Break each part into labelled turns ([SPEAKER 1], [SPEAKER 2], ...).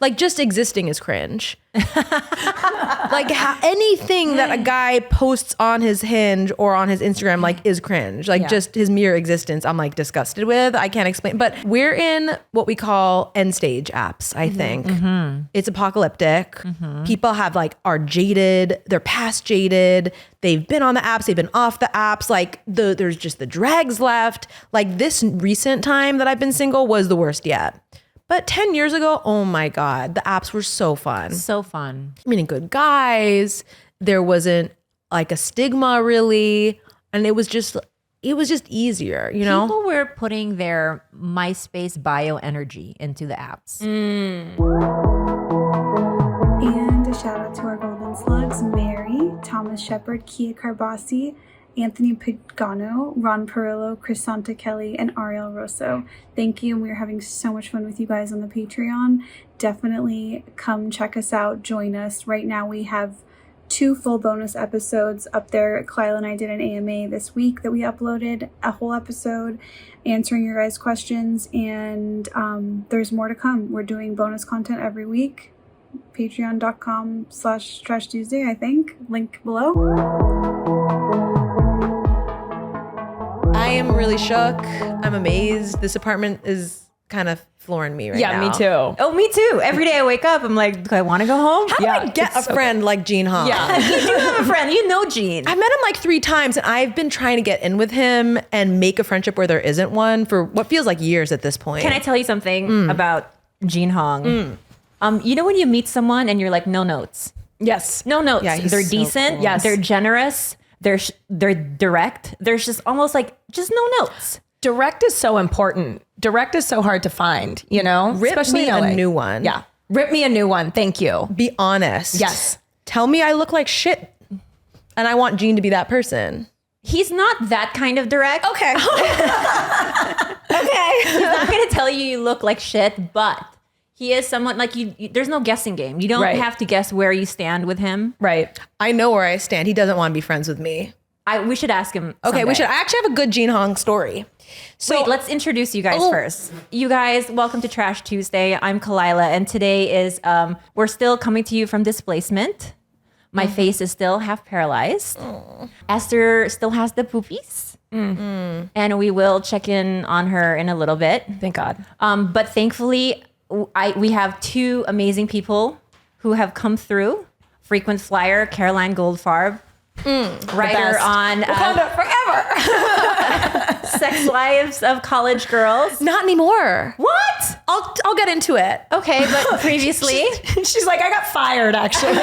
[SPEAKER 1] Like just existing is cringe. Like anything that a guy posts on his Hinge or on his Instagram like is cringe. Like just his mere existence I'm like disgusted with. I can't explain. But we're in what we call end stage apps, I think. It's apocalyptic. People are jaded. They're past jaded. They've been on the apps. They've been off the apps. Like there's just the dregs left. Like this recent time that I've been single was the worst yet. But 10 years ago, oh my God, the apps were so fun.
[SPEAKER 2] So fun.
[SPEAKER 1] Meeting good guys. There wasn't like a stigma really. And it was just easier, you know?
[SPEAKER 2] People were putting their MySpace bio energy into the apps.
[SPEAKER 3] And a shout out to our golden slugs, Mary, Thomas Shepard, Kia Carbasi, Anthony Pagano, Ron Perillo, Chris Santa Kelly, and Ariel Rosso. Thank you. And we're having so much fun with you guys on the Patreon. Definitely come check us out. Join us. Right now we have 2 full bonus episodes up there. Kyle and I did an AMA this week that we uploaded, a whole episode answering your guys' questions. And there's more to come. We're doing bonus content every week. Patreon.com/Trash Tuesday, I think. Link below.
[SPEAKER 1] I am really shook. I'm amazed. This apartment is kind of flooring me right now.
[SPEAKER 4] Yeah, me too.
[SPEAKER 2] Oh, me too. Every day I wake up, I'm like, do I want to go home?
[SPEAKER 1] How do I get a friend like Gene Hong?
[SPEAKER 4] Yeah.
[SPEAKER 2] You do have a friend. You know Gene.
[SPEAKER 1] I've met him like 3 times and I've been trying to get in with him and make a friendship where there isn't one for what feels like years at this point.
[SPEAKER 2] Can I tell you something about Gene Hong? You know when you meet someone and you're like, no notes.
[SPEAKER 4] Yes.
[SPEAKER 2] No notes.
[SPEAKER 1] Yeah, he's
[SPEAKER 2] they're
[SPEAKER 1] so
[SPEAKER 2] decent.
[SPEAKER 1] cool.
[SPEAKER 4] Yes.
[SPEAKER 2] They're generous. They're direct. There's just almost like just no notes.
[SPEAKER 4] Direct is so important. Direct is so hard to find, you know?
[SPEAKER 1] Rip
[SPEAKER 4] Especially
[SPEAKER 1] me
[SPEAKER 4] in LA.
[SPEAKER 1] a new one.
[SPEAKER 4] Yeah. Rip me a new one. Thank you.
[SPEAKER 1] Be honest.
[SPEAKER 4] Yes.
[SPEAKER 1] Tell me I look like shit. And I want Gene to be that person.
[SPEAKER 2] He's not that kind of direct.
[SPEAKER 1] Okay.
[SPEAKER 2] He's not going to tell you look like shit, but he is someone like you. There's no guessing game. You don't
[SPEAKER 4] Right.
[SPEAKER 2] have to guess where you stand with him.
[SPEAKER 4] Right.
[SPEAKER 1] I know where I stand. He doesn't want to be friends with me.
[SPEAKER 2] We should ask him.
[SPEAKER 1] Okay, we
[SPEAKER 2] someday.
[SPEAKER 1] should. I actually have a good Gene Hong story. So
[SPEAKER 2] Wait, let's introduce you guys
[SPEAKER 1] Oh.
[SPEAKER 2] first. You guys, welcome to Trash Tuesday. I'm Kalila, and today is we're still coming to you from displacement. My face is still half paralyzed. Esther still has the poopies. And we will check in on her in a little bit.
[SPEAKER 4] Thank God.
[SPEAKER 2] But thankfully, we have 2 amazing people who have come through. Frequent flyer, Caroline Goldfarb. Writer
[SPEAKER 4] best.
[SPEAKER 2] on Sex Lives of College Girls.
[SPEAKER 1] not anymore.
[SPEAKER 2] What?
[SPEAKER 1] I'll get into it.
[SPEAKER 2] Okay, but previously,
[SPEAKER 4] She's like, I got fired, actually.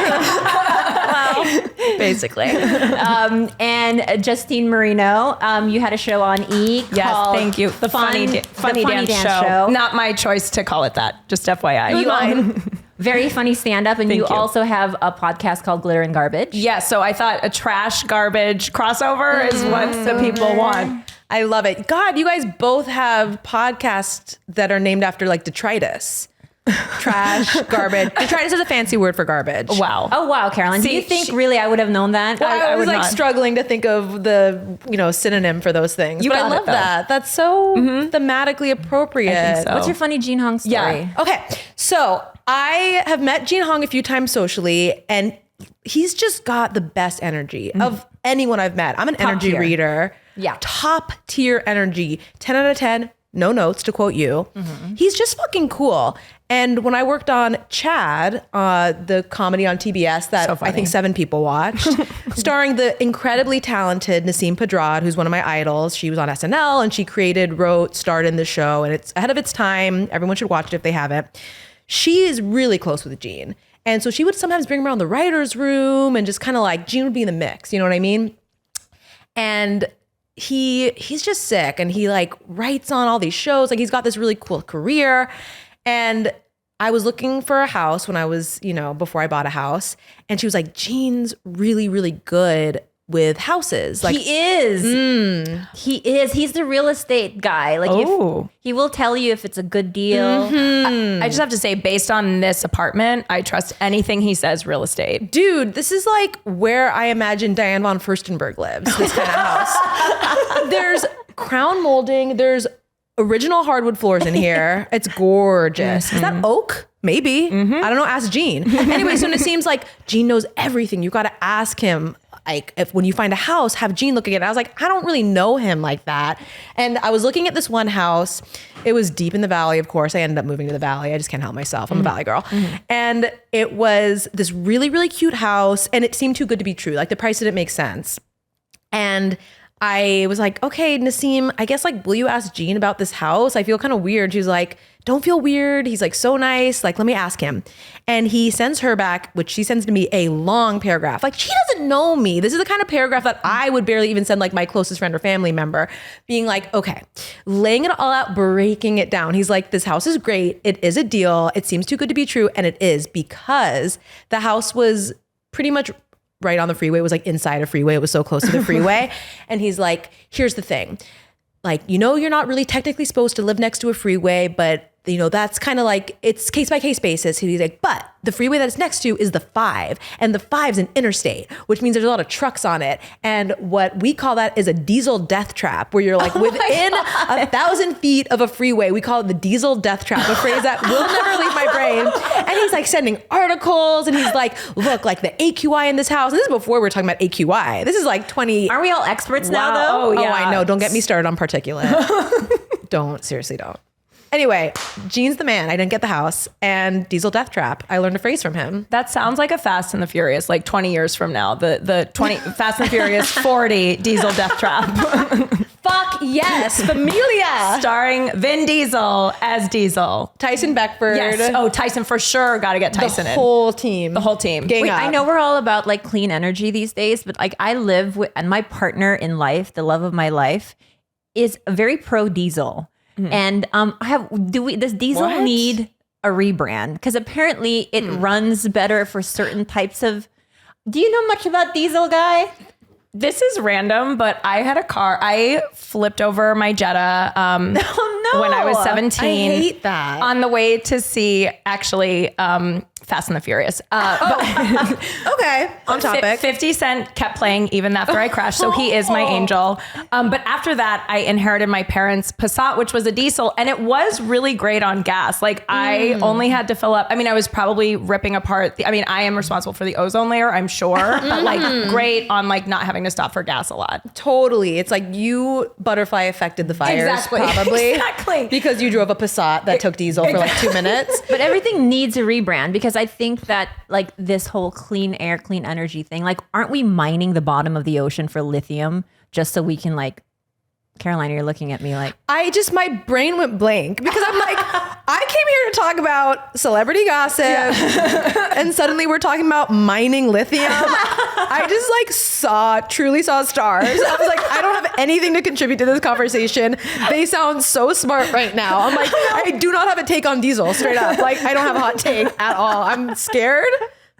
[SPEAKER 1] Basically.
[SPEAKER 2] and Justine Marino, you had a show on E!
[SPEAKER 4] Yes,
[SPEAKER 2] called
[SPEAKER 4] thank you. The funny dance show. Not my choice to call it that. Just FYI.
[SPEAKER 2] Very funny stand-up, and
[SPEAKER 4] Thank
[SPEAKER 2] you
[SPEAKER 4] you.
[SPEAKER 2] also have a podcast called Glitter and Garbage.
[SPEAKER 4] Yeah, so I thought a trash garbage crossover is what the people want.
[SPEAKER 1] I love it. God, you guys both have podcasts that are named after like detritus. Trash, garbage. Detritus is a fancy word for garbage.
[SPEAKER 4] Wow.
[SPEAKER 2] Oh wow, Caroline! Do
[SPEAKER 4] See,
[SPEAKER 2] you think really I would have known that?
[SPEAKER 1] I was
[SPEAKER 4] would
[SPEAKER 1] like
[SPEAKER 4] not.
[SPEAKER 1] struggling to think of the synonym for those things.
[SPEAKER 4] You
[SPEAKER 1] but I
[SPEAKER 4] got it,
[SPEAKER 1] love
[SPEAKER 4] though.
[SPEAKER 1] that. That's so thematically appropriate.
[SPEAKER 4] I think so.
[SPEAKER 2] What's your funny Gene Hong story?
[SPEAKER 4] Yeah.
[SPEAKER 1] Okay, so I have met Gene Hong a few times socially, and he's just got the best energy of anyone I've met. I'm an energy
[SPEAKER 2] tier.
[SPEAKER 1] reader.
[SPEAKER 2] Yeah.
[SPEAKER 1] Top tier energy. 10 out of 10, no notes to quote you. He's just fucking cool. And when I worked on Chad, the comedy on TBS that
[SPEAKER 4] So funny.
[SPEAKER 1] I think 7 people watched, starring the incredibly talented Nasim Pedrad, who's one of my idols. She was on SNL and she created, wrote, starred in the show, and it's ahead of its time. Everyone should watch it if they haven't. She is really close with Gene. And so she would sometimes bring him around the writer's room and just kind of like, Gene would be in the mix, you know what I mean? And he's just sick, and he like writes on all these shows. Like he's got this really cool career. And I was looking for a house when I was, before I bought a house. And she was like, Gene's really, really good with houses. Like
[SPEAKER 2] He is. He is. He's the real estate guy. Like
[SPEAKER 4] Oh.
[SPEAKER 2] he will tell you if it's a good deal.
[SPEAKER 4] I just have to say, based on this apartment, I trust anything he says real estate.
[SPEAKER 1] dude, this is like where I imagine Diane von Furstenberg lives, this kind of house. There's crown molding. There's original hardwood floors in here. It's gorgeous. Is that oak? Maybe. I don't know. Ask Gene. Anyway, so it seems like Gene knows everything. You got to ask him. Like if when you find a house, have Gene look at it. I was like, I don't really know him like that. And I was looking at this one house. It was deep in the valley, of course. I ended up moving to the valley. I just can't help myself. I'm a valley girl. And it was this really, really cute house. And it seemed too good to be true. Like the price didn't make sense. And I was like, okay, Nasim, I guess like, will you ask Gene about this house? I feel kind of weird. She's like, don't feel weird. He's like so nice. Like, let me ask him. And he sends her back, which she sends to me, a long paragraph. Like she doesn't know me. This is the kind of paragraph that I would barely even send like my closest friend or family member, being like, okay, laying it all out, breaking it down. He's like, this house is great. It is a deal. It seems too good to be true. And it is, because the house was pretty much right on the freeway. It was like inside a freeway. It was so close to the freeway. And he's like, here's the thing. Like, you know, you're not really technically supposed to live next to a freeway, but you know, that's kind of like, it's case by case basis. He's like, but the freeway that it's next to is the 5, and the 5's an interstate, which means there's a lot of trucks on it. And what we call that is a diesel death trap, where you're like within 1,000 feet of a freeway. We call it the diesel death trap, a phrase that will never leave my brain. And he's like sending articles, and he's like, look, like the AQI in this house. And this is before we were talking about AQI. This is like 20.
[SPEAKER 2] Are we all experts now though?
[SPEAKER 1] Oh yeah. I know. Don't get me started on particulate. Seriously don't. Anyway, Gene's the man. I didn't get the house. And diesel death trap. I learned a phrase from him.
[SPEAKER 4] That sounds like a Fast and the Furious, like 20 years from now. The 20 Fast and Furious 40 diesel death trap.
[SPEAKER 1] Fuck yes, Familia.
[SPEAKER 4] Starring Vin Diesel as Diesel.
[SPEAKER 1] Tyson Beckford.
[SPEAKER 4] Yes. Oh, Tyson for sure. Got to get Tyson in.
[SPEAKER 1] The whole team.
[SPEAKER 2] Wait, I know we're all about like clean energy these days, but like I live with, and my partner in life, the love of my life, is very pro diesel. And does diesel need a rebrand? Because apparently it runs better for certain types of. Do you know much about diesel, guy?
[SPEAKER 4] This is random, but I had a car. I flipped over my Jetta when I was 17.
[SPEAKER 1] I hate that.
[SPEAKER 4] On the way to see actually Fast and the Furious.
[SPEAKER 1] Okay, on topic.
[SPEAKER 4] 50 Cent kept playing even after I crashed, so he is my angel. But after that, I inherited my parents' Passat, which was a diesel, and it was really great on gas. Like I only had to fill up. I mean, I was probably ripping apart. I am responsible for the ozone layer, I'm sure, but like great on like not having to stop for gas a lot.
[SPEAKER 1] Totally. It's like you butterfly affected the fires, probably.
[SPEAKER 4] Exactly.
[SPEAKER 1] Because you drove a Passat that took diesel for like 2 minutes.
[SPEAKER 2] But everything needs a rebrand, because I think that like this whole clean air, clean energy thing, like aren't we mining the bottom of the ocean for lithium just so we can like, Carolina, you're looking at me like.
[SPEAKER 1] My brain went blank because I'm like, I came here to talk about celebrity gossip and suddenly we're talking about mining lithium. I just like truly saw stars. I was like, I don't have anything to contribute to this conversation. They sound so smart right now. I'm like, I do not have a take on diesel, straight up. Like, I don't have a hot take at all. I'm scared.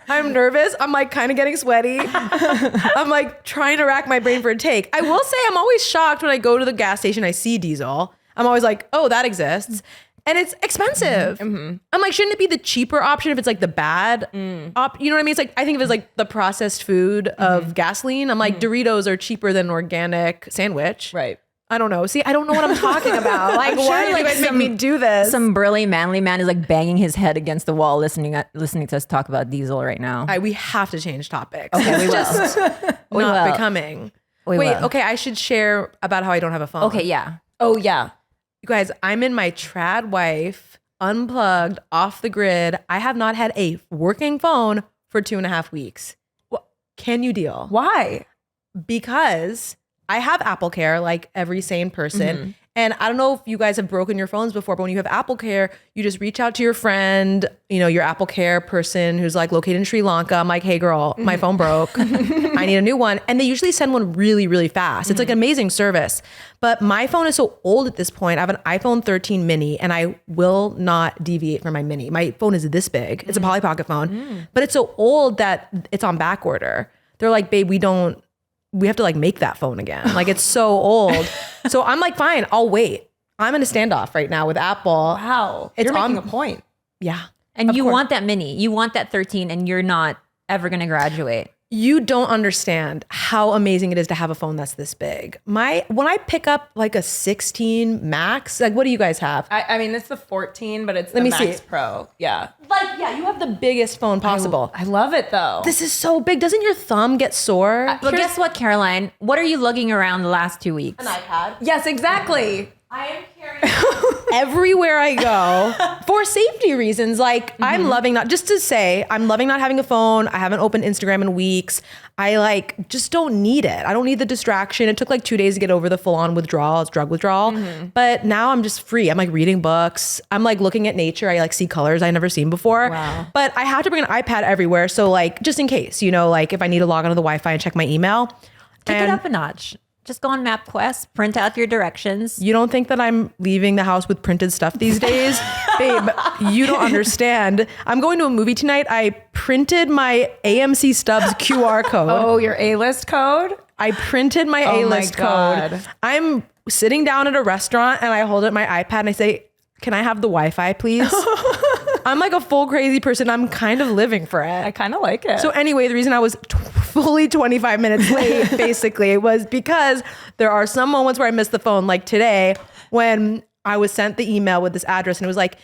[SPEAKER 1] I'm nervous. I'm like kind of getting sweaty. I'm like trying to rack my brain for a take. I will say I'm always shocked when I go to the gas station, I see diesel. I'm always like, oh, that exists. And it's expensive. I'm like, shouldn't it be the cheaper option if it's like the bad you know what I mean? It's like, I think of it as like the processed food of gasoline. I'm like, Doritos are cheaper than an organic sandwich.
[SPEAKER 4] Right.
[SPEAKER 1] I don't know. See, I don't know what I'm talking about. Like, why do you guys make me do this?
[SPEAKER 2] Some burly, manly man is like banging his head against the wall, listening to us talk about diesel right now.
[SPEAKER 1] We have to change topics.
[SPEAKER 2] Okay, we will.
[SPEAKER 1] Just not becoming. Wait, okay, I should share about how I don't have a phone.
[SPEAKER 2] Okay, yeah.
[SPEAKER 4] Oh, yeah.
[SPEAKER 1] You guys, I'm in my trad wife, unplugged, off the grid. I have not had a working phone for 2.5 weeks. Can you deal?
[SPEAKER 4] Why?
[SPEAKER 1] Because I have Apple Care like every sane person. And I don't know if you guys have broken your phones before, but when you have Apple Care, you just reach out to your friend, you know, your Apple Care person who's like located in Sri Lanka. I'm like, hey girl, my phone broke. I need a new one. And they usually send one really, really fast. It's like an amazing service. But my phone is so old at this point. I have an iPhone 13 mini and I will not deviate from my mini. My phone is this big. It's a Polly Pocket phone, but it's so old that it's on back order. They're like, babe, we have to like make that phone again. Like it's so old. So I'm like, fine, I'll wait. I'm in a standoff right now with Apple.
[SPEAKER 4] Wow.
[SPEAKER 1] It's
[SPEAKER 4] You're making
[SPEAKER 1] on
[SPEAKER 4] a point.
[SPEAKER 1] Yeah.
[SPEAKER 2] And you want that mini, you want that 13 and you're not ever going to graduate.
[SPEAKER 1] You don't understand how amazing it is to have a phone that's this big. When I pick up like a 16 Max, like what do you guys have?
[SPEAKER 4] I mean, it's the 14, but it's the
[SPEAKER 1] me
[SPEAKER 4] Max
[SPEAKER 1] see.
[SPEAKER 4] Pro. Yeah.
[SPEAKER 1] Like, yeah, you have the biggest phone possible.
[SPEAKER 4] I love it though.
[SPEAKER 1] This is so big. Doesn't your thumb get sore?
[SPEAKER 2] Well, guess what, Caroline? What are you lugging around the last 2 weeks?
[SPEAKER 1] An iPad.
[SPEAKER 4] Yes, exactly.
[SPEAKER 1] I am carrying everywhere I go for safety reasons. Like I'm loving not having a phone. I haven't opened Instagram in weeks. I just don't need it. I don't need the distraction. It took like 2 days to get over the full on withdrawal, drug withdrawal. But now I'm just free. I'm like reading books. I'm like looking at nature. I like see colors I never seen before.
[SPEAKER 2] Wow.
[SPEAKER 1] But I have to bring an iPad everywhere. So like just in case, like if I need to log onto the Wi-Fi and check my email.
[SPEAKER 2] Take it up a notch. Just go on MapQuest, print out your directions.
[SPEAKER 1] You don't think that I'm leaving the house with printed stuff these days? Babe, you don't understand. I'm going to a movie tonight. I printed my AMC Stubbs QR code.
[SPEAKER 4] Oh, your A-list code?
[SPEAKER 1] I printed my A-list code. I'm sitting down at a restaurant and I hold up my iPad and I say, can I have the Wi-Fi, please? I'm like a full crazy person. I'm kind of living for it.
[SPEAKER 4] I kind of like it.
[SPEAKER 1] So anyway, the reason I was fully 25 minutes late, basically, was because there are some moments where I miss the phone. Like today, when I was sent the email with this address and it was like,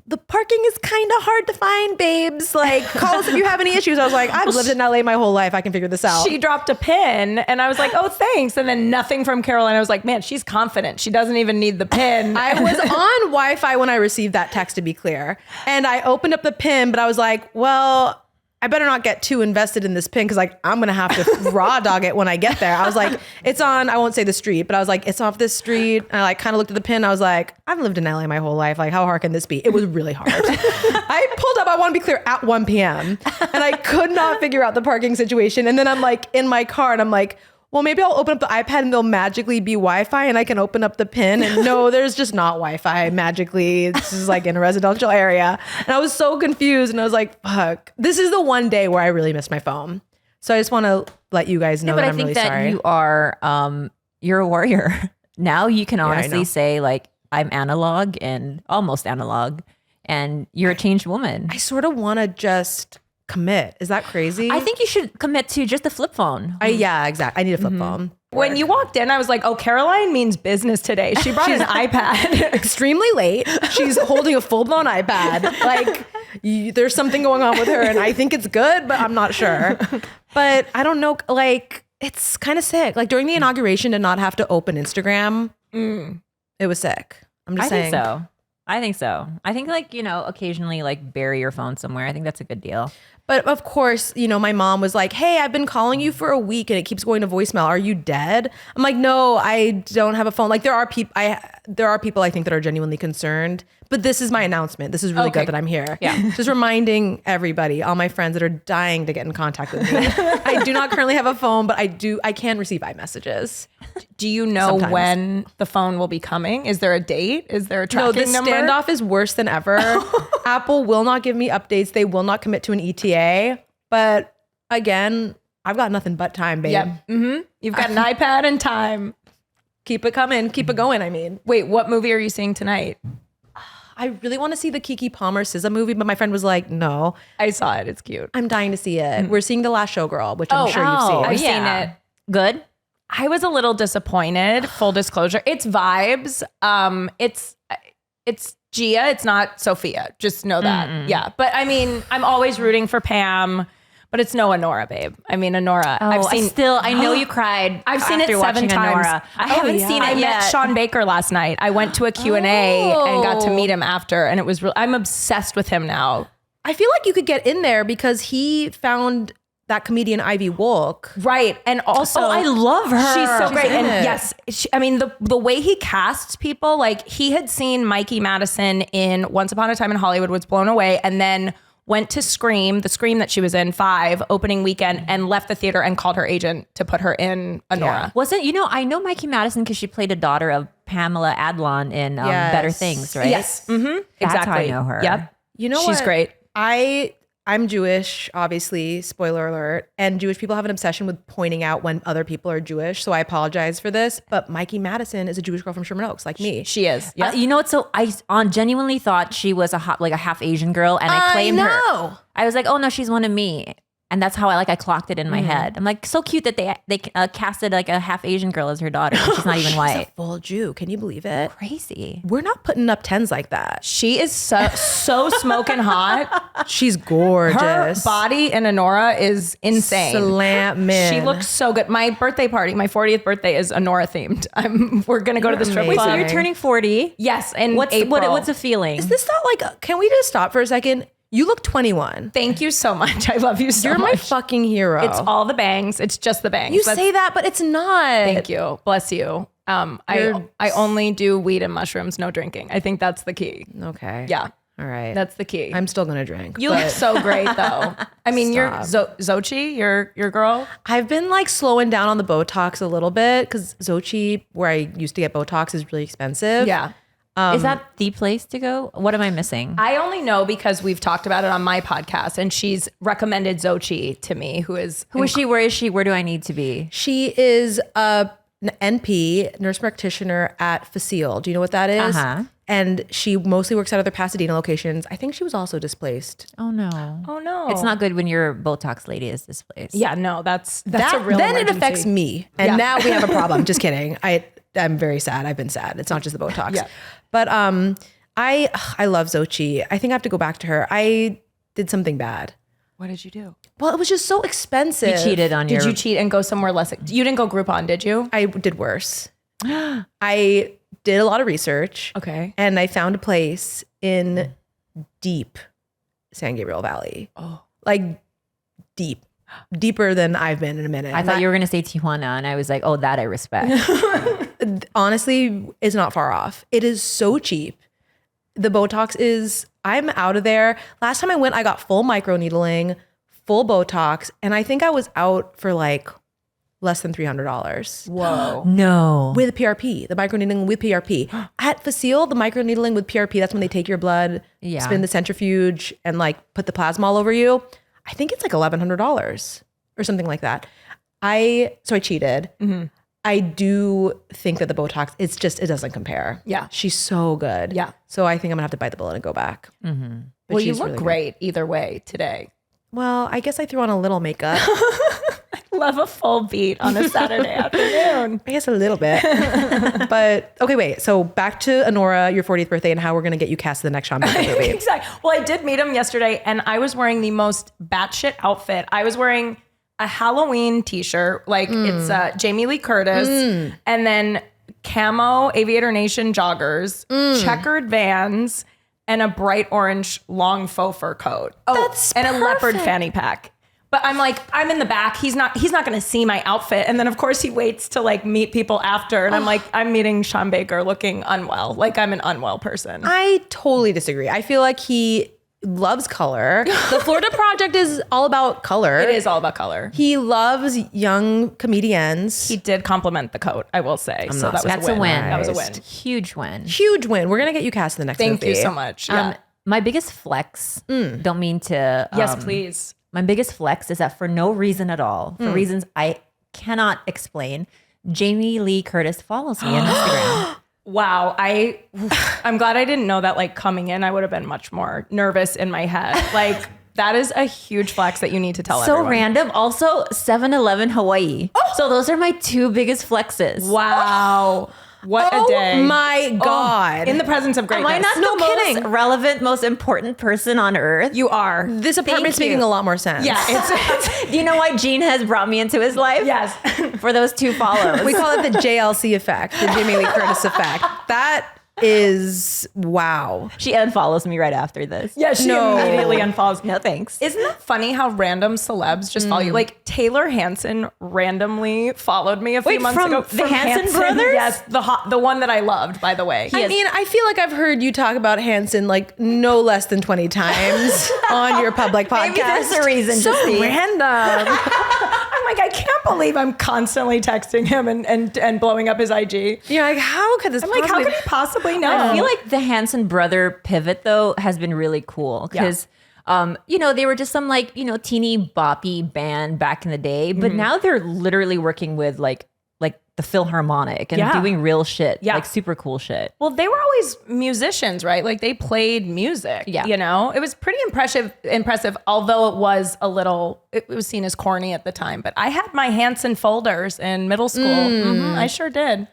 [SPEAKER 1] the parking is kind of hard to find, babes. Like, call us if you have any issues. I was like, I've lived in LA my whole life. I can figure this out.
[SPEAKER 4] She dropped a pin and I was like, oh, thanks. And then nothing from Caroline. I was like, man, she's confident. She doesn't even need the pin.
[SPEAKER 1] I was on Wi-Fi when I received that text, to be clear. And I opened up the pin, but I was like, well, I better not get too invested in this pin because like I'm gonna have to raw dog it when I get there. I was like, it's on, I won't say the street, but I was like, it's off this street. And I like kind of looked at the pin. I was like, I've lived in LA my whole life. Like, how hard can this be? It was really hard. I pulled up, I want to be clear, at 1 p.m. and I could not figure out the parking situation. And then I'm like in my car and I'm like, well, maybe I'll open up the iPad and there'll magically be Wi-Fi and I can open up the pin. And no, there's just not Wi-Fi magically. This is like in a residential area. And I was so confused and I was like, fuck, this is the one day where I really missed my phone. So I just want to let you guys know that I'm really sorry.
[SPEAKER 2] But I think that you are, you're a warrior. Now you can honestly say like, I'm analog and almost analog and you're a changed woman.
[SPEAKER 1] I sort of want to just commit. Is that crazy?
[SPEAKER 2] I think you should commit to just a flip phone.
[SPEAKER 1] Yeah, exactly. I need a flip phone.
[SPEAKER 4] When you walked in, I was like, oh, Caroline means business today. She brought an iPad.
[SPEAKER 1] Extremely late. She's holding a full-blown iPad. Like, there's something going on with her and I think it's good, but I'm not sure. But I don't know, like, it's kind of sick. Like during the inauguration to not have to open Instagram, it was sick. I'm just saying.
[SPEAKER 2] I think so. I think like, occasionally like bury your phone somewhere. I think that's a good deal.
[SPEAKER 1] But of course, my mom was like, hey, I've been calling you for a week and it keeps going to voicemail. Are you dead? I'm like, no, I don't have a phone. Like there are people I think that are genuinely concerned, but this is my announcement. This is really good that I'm here.
[SPEAKER 2] Yeah.
[SPEAKER 1] Just reminding everybody, all my friends that are dying to get in contact with me. I do not currently have a phone, but I can receive iMessages.
[SPEAKER 4] Do you know
[SPEAKER 1] Sometimes.
[SPEAKER 4] when the phone will be coming? Is there a date? Is there a tracking number?
[SPEAKER 1] No, the standoff is worse than ever. Apple will not give me updates. They will not commit to an ETA. But again, I've got nothing but time, babe.
[SPEAKER 4] Yep. Mm-hmm. You've got an iPad and time.
[SPEAKER 1] Keep it coming. Keep it going, I mean.
[SPEAKER 4] Wait, what movie are you seeing tonight?
[SPEAKER 1] I really want to see the Keke Palmer SZA movie, but my friend was like, no.
[SPEAKER 4] I saw it. It's cute.
[SPEAKER 1] I'm dying to see it. We're seeing The Last Showgirl, which I'm sure you've seen.
[SPEAKER 4] I've seen it.
[SPEAKER 2] Good.
[SPEAKER 4] I was a little disappointed. Full disclosure, it's vibes. It's Gia. It's not Sophia. Just know that. Yeah, but I mean, I'm always rooting for Pam, but it's no Anora, babe. I mean, Anora.
[SPEAKER 2] I know you cried.
[SPEAKER 4] I've seen it 7 times.
[SPEAKER 2] Anora. I haven't seen it
[SPEAKER 4] I
[SPEAKER 2] yet.
[SPEAKER 4] met Sean Baker last night. I went to a Q&A and got to meet him after, and it was real. I'm obsessed with him now.
[SPEAKER 1] I feel like you could get in there because he found that comedian Ivy Wolk.
[SPEAKER 4] Right. And also,
[SPEAKER 2] I love her.
[SPEAKER 4] She's so great.
[SPEAKER 1] in
[SPEAKER 4] And
[SPEAKER 1] it.
[SPEAKER 4] yes, I mean, the way he casts people, like he had seen Mikey Madison in Once Upon a Time in Hollywood, was blown away, and then went to Scream, the Scream that she was in, 5, opening weekend, and left the theater and called her agent to put her in Anora.
[SPEAKER 2] I know Mikey Madison because she played a daughter of Pamela Adlon in Better Things, right?
[SPEAKER 4] Yes. Mm-hmm.
[SPEAKER 2] That's
[SPEAKER 4] Exactly.
[SPEAKER 2] how I know her.
[SPEAKER 4] Yep.
[SPEAKER 1] You know
[SPEAKER 4] She's
[SPEAKER 1] what?
[SPEAKER 4] great.
[SPEAKER 1] I'm Jewish, obviously, spoiler alert, and Jewish people have an obsession with pointing out when other people are Jewish, so I apologize for this, but Mikey Madison is a Jewish girl from Sherman Oaks, like me.
[SPEAKER 4] She is. Yep.
[SPEAKER 2] You know what? So I genuinely thought she was a half Asian girl, and I claimed her.
[SPEAKER 1] I know.
[SPEAKER 2] I was like, oh no, she's one of me. And that's how I clocked it in my head. I'm like, so cute that they casted like a half Asian girl as her daughter. And she's not even
[SPEAKER 1] She's
[SPEAKER 2] white.
[SPEAKER 1] a full Jew. Can you believe it?
[SPEAKER 2] Crazy.
[SPEAKER 1] We're not putting up 10s like that.
[SPEAKER 4] She is so smoking hot.
[SPEAKER 1] She's gorgeous.
[SPEAKER 4] Her body in Anora is insane.
[SPEAKER 1] Slamming.
[SPEAKER 4] She looks so good. My birthday party, my 40th birthday is Anora themed. We're going to go to the strip
[SPEAKER 1] amazing.
[SPEAKER 4] club.
[SPEAKER 2] So you're turning 40.
[SPEAKER 4] Yes, in
[SPEAKER 2] What's
[SPEAKER 4] April.
[SPEAKER 2] a feeling?
[SPEAKER 1] Is this not like, can we just stop for a second? You look 21.
[SPEAKER 4] Thank you so much. I love you so
[SPEAKER 1] You're
[SPEAKER 4] much.
[SPEAKER 1] my fucking hero.
[SPEAKER 4] It's all the bangs. It's just the bangs.
[SPEAKER 1] You
[SPEAKER 4] That's-
[SPEAKER 1] say that, but it's not.
[SPEAKER 4] Thank you. Bless you. I only do weed and mushrooms, no drinking. I think that's the key.
[SPEAKER 1] Okay.
[SPEAKER 4] Yeah.
[SPEAKER 1] All right.
[SPEAKER 4] That's the key.
[SPEAKER 1] I'm still gonna drink.
[SPEAKER 4] You look so great though. I mean, you're
[SPEAKER 1] Stop.
[SPEAKER 4] Zochi, your girl.
[SPEAKER 1] I've been like slowing down on the Botox a little bit because Xochi, where I used to get Botox, is really expensive.
[SPEAKER 4] Yeah.
[SPEAKER 2] Is that the place to go? What am I missing?
[SPEAKER 4] I only know because we've talked about it on my podcast and she's recommended Xochi to me, who is
[SPEAKER 2] she? Where is she? Where do I need to be?
[SPEAKER 1] She is a NP, nurse practitioner at Facile. Do you know what that is?
[SPEAKER 2] Uh-huh.
[SPEAKER 1] And she mostly works out of their Pasadena locations. I think she was also displaced.
[SPEAKER 2] Oh no.
[SPEAKER 4] Oh no.
[SPEAKER 2] It's not good when your Botox lady is displaced.
[SPEAKER 4] Yeah, no, that's a real
[SPEAKER 1] Then
[SPEAKER 4] emergency.
[SPEAKER 1] it affects me. And
[SPEAKER 4] Yeah.
[SPEAKER 1] now we have a problem. Just kidding. I'm very sad. I've been sad. It's not just the Botox.
[SPEAKER 4] Yeah.
[SPEAKER 1] But I love Xochi. I think I have to go back to her. I did something bad.
[SPEAKER 4] What did you do?
[SPEAKER 1] Well, it was just so expensive.
[SPEAKER 2] You cheated on
[SPEAKER 4] Did you cheat and go somewhere less? You didn't go Groupon, did you?
[SPEAKER 1] I did worse. I did a lot of research.
[SPEAKER 4] Okay.
[SPEAKER 1] And I found a place in deep San Gabriel Valley.
[SPEAKER 4] Oh.
[SPEAKER 1] Like deeper than I've been in a minute.
[SPEAKER 2] I thought you were gonna say Tijuana, and I was like, oh, that I respect.
[SPEAKER 1] Honestly, is not far off. It is so cheap. The Botox is, I'm out of there. Last time I went, I got full microneedling, full Botox, and I think I was out for like less than $300.
[SPEAKER 4] Whoa.
[SPEAKER 2] No.
[SPEAKER 1] With PRP, the microneedling with PRP. At Facile, the microneedling with PRP, that's when they take your blood,
[SPEAKER 2] Yeah.
[SPEAKER 1] spin the centrifuge, and like put the plasma all over you. I think it's like $1,100 or something like that. So I cheated.
[SPEAKER 4] Mm-hmm.
[SPEAKER 1] I do think that the Botox, it doesn't compare.
[SPEAKER 4] Yeah.
[SPEAKER 1] She's so good.
[SPEAKER 4] Yeah.
[SPEAKER 1] So I think I'm gonna have to bite the bullet and go back.
[SPEAKER 2] Mm-hmm.
[SPEAKER 1] But
[SPEAKER 4] Well, you
[SPEAKER 1] she's
[SPEAKER 4] look
[SPEAKER 1] really good.
[SPEAKER 4] great either way today.
[SPEAKER 1] Well, I guess I threw on a little makeup.
[SPEAKER 4] Love a full beat on a Saturday afternoon.
[SPEAKER 1] I guess a little bit. But okay, wait. So back to Anora, your 40th birthday, and how we're gonna get you cast to the next Sean Baker movie.
[SPEAKER 4] Exactly. Well, I did meet him yesterday and I was wearing the most batshit outfit. I was wearing a Halloween t-shirt, like it's Jamie Lee Curtis, and then camo Aviator Nation joggers, checkered Vans, and a bright orange long faux fur coat. Oh,
[SPEAKER 1] That's
[SPEAKER 4] and a leopard
[SPEAKER 1] perfect.
[SPEAKER 4] fanny pack. But I'm like, I'm in the back. He's not going to see my outfit. And then of course he waits to like meet people after. And I'm like, I'm meeting Sean Baker looking unwell. Like I'm an unwell person.
[SPEAKER 1] I totally disagree. I feel like he loves color. The Florida Project is all about color.
[SPEAKER 4] It is all about color.
[SPEAKER 1] He loves young comedians.
[SPEAKER 4] He did compliment the coat, I will say. So
[SPEAKER 1] not
[SPEAKER 4] that was
[SPEAKER 2] That's
[SPEAKER 4] a
[SPEAKER 2] a
[SPEAKER 4] win.
[SPEAKER 2] win.
[SPEAKER 4] That was a win.
[SPEAKER 2] Huge win.
[SPEAKER 1] Huge win. We're gonna get you cast in the next
[SPEAKER 4] Thank
[SPEAKER 1] movie.
[SPEAKER 4] you so much. Yeah.
[SPEAKER 2] My biggest flex, don't mean to.
[SPEAKER 4] Yes, please.
[SPEAKER 2] My biggest flex is that for no reason at all, for reasons I cannot explain, Jamie Lee Curtis follows me on Instagram.
[SPEAKER 4] Wow. I'm glad I didn't know that like coming in, I would have been much more nervous in my head. Like that is a huge flex that you need to tell
[SPEAKER 2] So
[SPEAKER 4] everyone.
[SPEAKER 2] random. Also, 7-Eleven Hawaii. So those are my two biggest flexes.
[SPEAKER 4] Wow. What a
[SPEAKER 1] Oh
[SPEAKER 4] day.
[SPEAKER 1] my God.
[SPEAKER 4] In the presence of
[SPEAKER 2] Am
[SPEAKER 4] greatness.
[SPEAKER 2] I not
[SPEAKER 1] No
[SPEAKER 2] the most
[SPEAKER 1] kidding.
[SPEAKER 2] relevant, most important person on earth?
[SPEAKER 4] You are.
[SPEAKER 1] This apartment's
[SPEAKER 2] Thank you.
[SPEAKER 1] making a lot more sense.
[SPEAKER 4] Yeah. It's
[SPEAKER 2] Do you know why Gene has brought me into his life?
[SPEAKER 4] yes.
[SPEAKER 2] For those two follows.
[SPEAKER 1] We call it the JLC effect, the Jamie Lee Curtis effect. That is wow.
[SPEAKER 2] She unfollows me right after this.
[SPEAKER 4] Yeah, she
[SPEAKER 1] No.
[SPEAKER 4] immediately unfollows.
[SPEAKER 2] No thanks.
[SPEAKER 4] Isn't that funny how random celebs just follow you? Like Taylor Hanson randomly followed me a few
[SPEAKER 2] Wait,
[SPEAKER 4] months
[SPEAKER 2] from
[SPEAKER 4] ago.
[SPEAKER 2] the Hanson brothers?
[SPEAKER 4] Yes, the one that I loved, by the way.
[SPEAKER 1] I mean, I feel like I've heard you talk about Hanson like no less than 20 times on your public podcast.
[SPEAKER 2] Maybe there's a reason,
[SPEAKER 1] So
[SPEAKER 2] Justine.
[SPEAKER 1] random.
[SPEAKER 4] I'm like, I can't believe I'm constantly texting him and blowing up his IG.
[SPEAKER 1] You're like, how could this
[SPEAKER 4] I'm like, how
[SPEAKER 1] possibly-
[SPEAKER 4] could he possibly know?
[SPEAKER 2] I feel like the Hanson brother pivot though has been really cool because they were just some like, teeny boppy band back in the day, but now they're literally working with like like the Philharmonic and doing real shit, like super cool shit.
[SPEAKER 4] Well, they were always musicians, right? Like they played music.
[SPEAKER 2] Yeah.
[SPEAKER 4] You know, it was pretty impressive, although it was it was seen as corny at the time. But I had my Hanson folders in middle school. I sure did.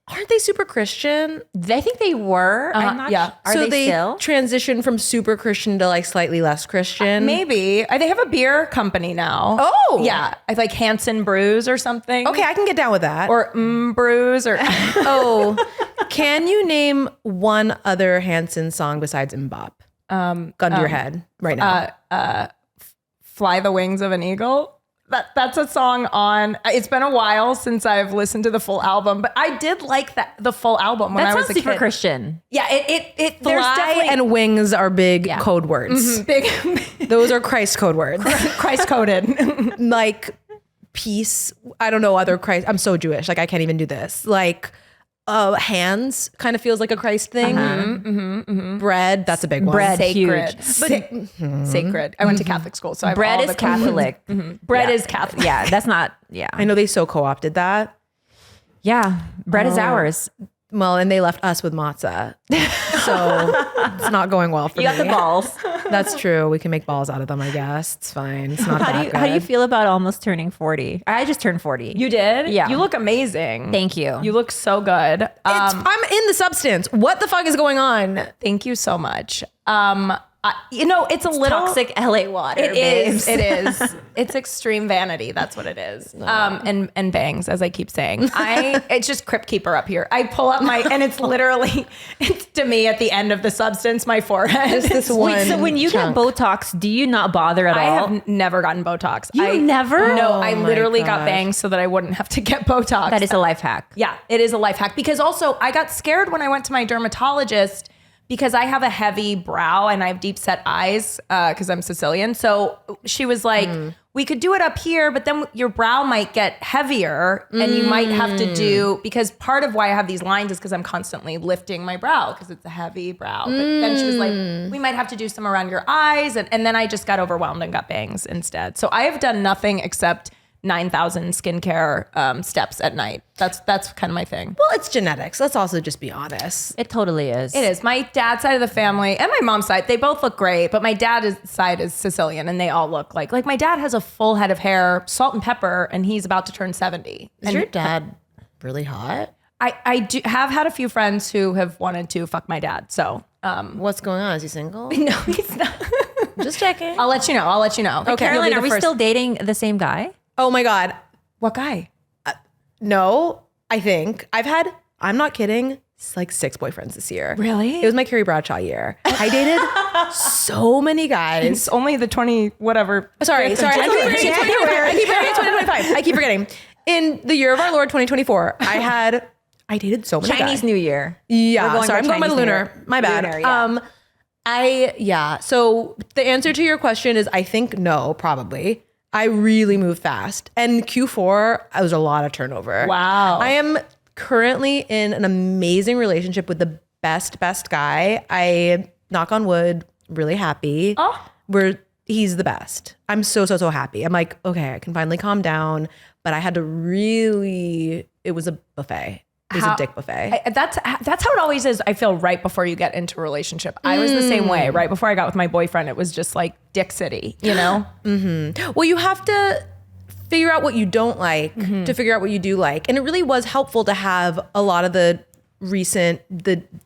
[SPEAKER 1] Aren't they super Christian?
[SPEAKER 2] I think they were. I'm not sure. Are
[SPEAKER 1] so
[SPEAKER 2] they still?
[SPEAKER 1] transitioned from super Christian to like slightly less Christian.
[SPEAKER 4] Maybe. They have a beer company now.
[SPEAKER 1] Oh.
[SPEAKER 4] Yeah. I like Hanson Brews or something.
[SPEAKER 1] Okay, I can get down with that.
[SPEAKER 4] Or Brews or...
[SPEAKER 1] Oh, can you name one other Hanson song besides Mbop? Gun to your head right now.
[SPEAKER 4] Fly the Wings of an Eagle. That's a song on. It's been a while since I've listened to the full album, but I did like the full album when I was a
[SPEAKER 2] super
[SPEAKER 4] kid.
[SPEAKER 2] Christian.
[SPEAKER 4] Yeah, it
[SPEAKER 1] Fly
[SPEAKER 4] there's definitely
[SPEAKER 1] and wings are big code words.
[SPEAKER 4] big
[SPEAKER 1] Those are Christ code words.
[SPEAKER 4] Christ coded.
[SPEAKER 1] Like peace. I don't know other Christ. I'm so Jewish. Like I can't even do this. Like hands kind of feels like a Christ thing. Bread. That's a big one.
[SPEAKER 2] Bread,
[SPEAKER 4] Sacred.
[SPEAKER 2] huge.
[SPEAKER 4] Sacred. I went to Catholic school, so I have
[SPEAKER 2] Bread
[SPEAKER 4] all
[SPEAKER 2] is
[SPEAKER 4] the codes.
[SPEAKER 2] Catholic.
[SPEAKER 4] Bread is Catholic.
[SPEAKER 2] Yeah, that's not. Yeah,
[SPEAKER 1] I know they so co-opted that.
[SPEAKER 2] yeah. Bread is ours.
[SPEAKER 1] Well, and they left us with matzah. So it's not going well for
[SPEAKER 2] You
[SPEAKER 1] me.
[SPEAKER 2] got the balls.
[SPEAKER 1] That's true. We can make balls out of them, I guess. It's fine. It's not that good.
[SPEAKER 2] How do you feel about almost turning 40? I just turned 40.
[SPEAKER 4] You did?
[SPEAKER 2] Yeah.
[SPEAKER 4] You look amazing.
[SPEAKER 2] Thank you.
[SPEAKER 4] You look so good.
[SPEAKER 1] I'm in the substance. What the fuck is going on?
[SPEAKER 4] Thank you so much. It's a little
[SPEAKER 2] toxic LA water.
[SPEAKER 4] It is.
[SPEAKER 2] babes.
[SPEAKER 4] It is. It's extreme vanity. That's what it is. And bangs, as I keep saying. It's just Crypt Keeper up here. I pull up and it's literally, it's to me at the end of the substance, my forehead.
[SPEAKER 1] This one.
[SPEAKER 2] Wait, so when you
[SPEAKER 1] chunk.
[SPEAKER 2] get Botox, do you not bother at
[SPEAKER 4] I
[SPEAKER 2] all?
[SPEAKER 4] have never gotten Botox.
[SPEAKER 2] You never?
[SPEAKER 4] No,
[SPEAKER 1] Oh
[SPEAKER 4] I
[SPEAKER 1] my
[SPEAKER 4] literally got
[SPEAKER 1] gosh.
[SPEAKER 4] bangs so that I wouldn't have to get Botox.
[SPEAKER 2] That is a life hack.
[SPEAKER 4] Yeah, it is a life hack because also I got scared when I went to my dermatologist because I have a heavy brow and I have deep set eyes because I'm Sicilian. So she was like, we could do it up here, but then your brow might get heavier and you might have to do, because part of why I have these lines is because I'm constantly lifting my brow because it's a heavy brow. But then she was like, we might have to do some around your eyes. And then I just got overwhelmed and got bangs instead. So I have done nothing except 9,000 skincare steps at night. That's kind of my thing.
[SPEAKER 1] Well, it's genetics. Let's also just be honest.
[SPEAKER 2] It totally is.
[SPEAKER 4] It is. My dad's side of the family and my mom's side, they both look great, but my dad's side is Sicilian and they all look like my dad has a full head of hair, salt and pepper, and he's about to turn 70.
[SPEAKER 1] Is your dad really hot?
[SPEAKER 4] I do have had a few friends who have wanted to fuck my dad. So
[SPEAKER 1] What's going on? Is he single?
[SPEAKER 4] no, he's not.
[SPEAKER 1] Just checking.
[SPEAKER 4] I'll let you know.
[SPEAKER 1] Okay.
[SPEAKER 2] Caroline,
[SPEAKER 1] You'll
[SPEAKER 2] are
[SPEAKER 1] be
[SPEAKER 2] we
[SPEAKER 1] the first.
[SPEAKER 2] still dating the same guy?
[SPEAKER 1] Oh my God.
[SPEAKER 4] What guy?
[SPEAKER 1] No, I think I'm not kidding, it's like 6 boyfriends this year.
[SPEAKER 4] Really?
[SPEAKER 1] It was my Carrie Bradshaw year. I dated so many guys.
[SPEAKER 4] It's only the 20 whatever.
[SPEAKER 1] Sorry. I keep forgetting 2025. I keep forgetting. In the year of our Lord 2024, I dated so many guys.
[SPEAKER 2] Chinese New Year.
[SPEAKER 1] Yeah,
[SPEAKER 2] We're
[SPEAKER 1] sorry, I'm going by the
[SPEAKER 2] Chinese New
[SPEAKER 1] lunar.
[SPEAKER 2] Year.
[SPEAKER 1] My bad.
[SPEAKER 2] Lunar, yeah.
[SPEAKER 1] So the answer to your question is I think no, probably. I really moved fast. And Q4, I was a lot of turnover.
[SPEAKER 4] Wow.
[SPEAKER 1] I am currently in an amazing relationship with the best guy. I, knock on wood, really happy.
[SPEAKER 4] Oh.
[SPEAKER 1] He's the best. I'm so happy. I'm like, okay, I can finally calm down. But I had to it was a buffet. It was a dick buffet.
[SPEAKER 4] That's how it always is. I feel right before you get into a relationship. I was the same way. Right before I got with my boyfriend, it was just like Dick City, you know?
[SPEAKER 1] Well, you have to figure out what you don't like to figure out what you do like. And it really was helpful to have a lot of the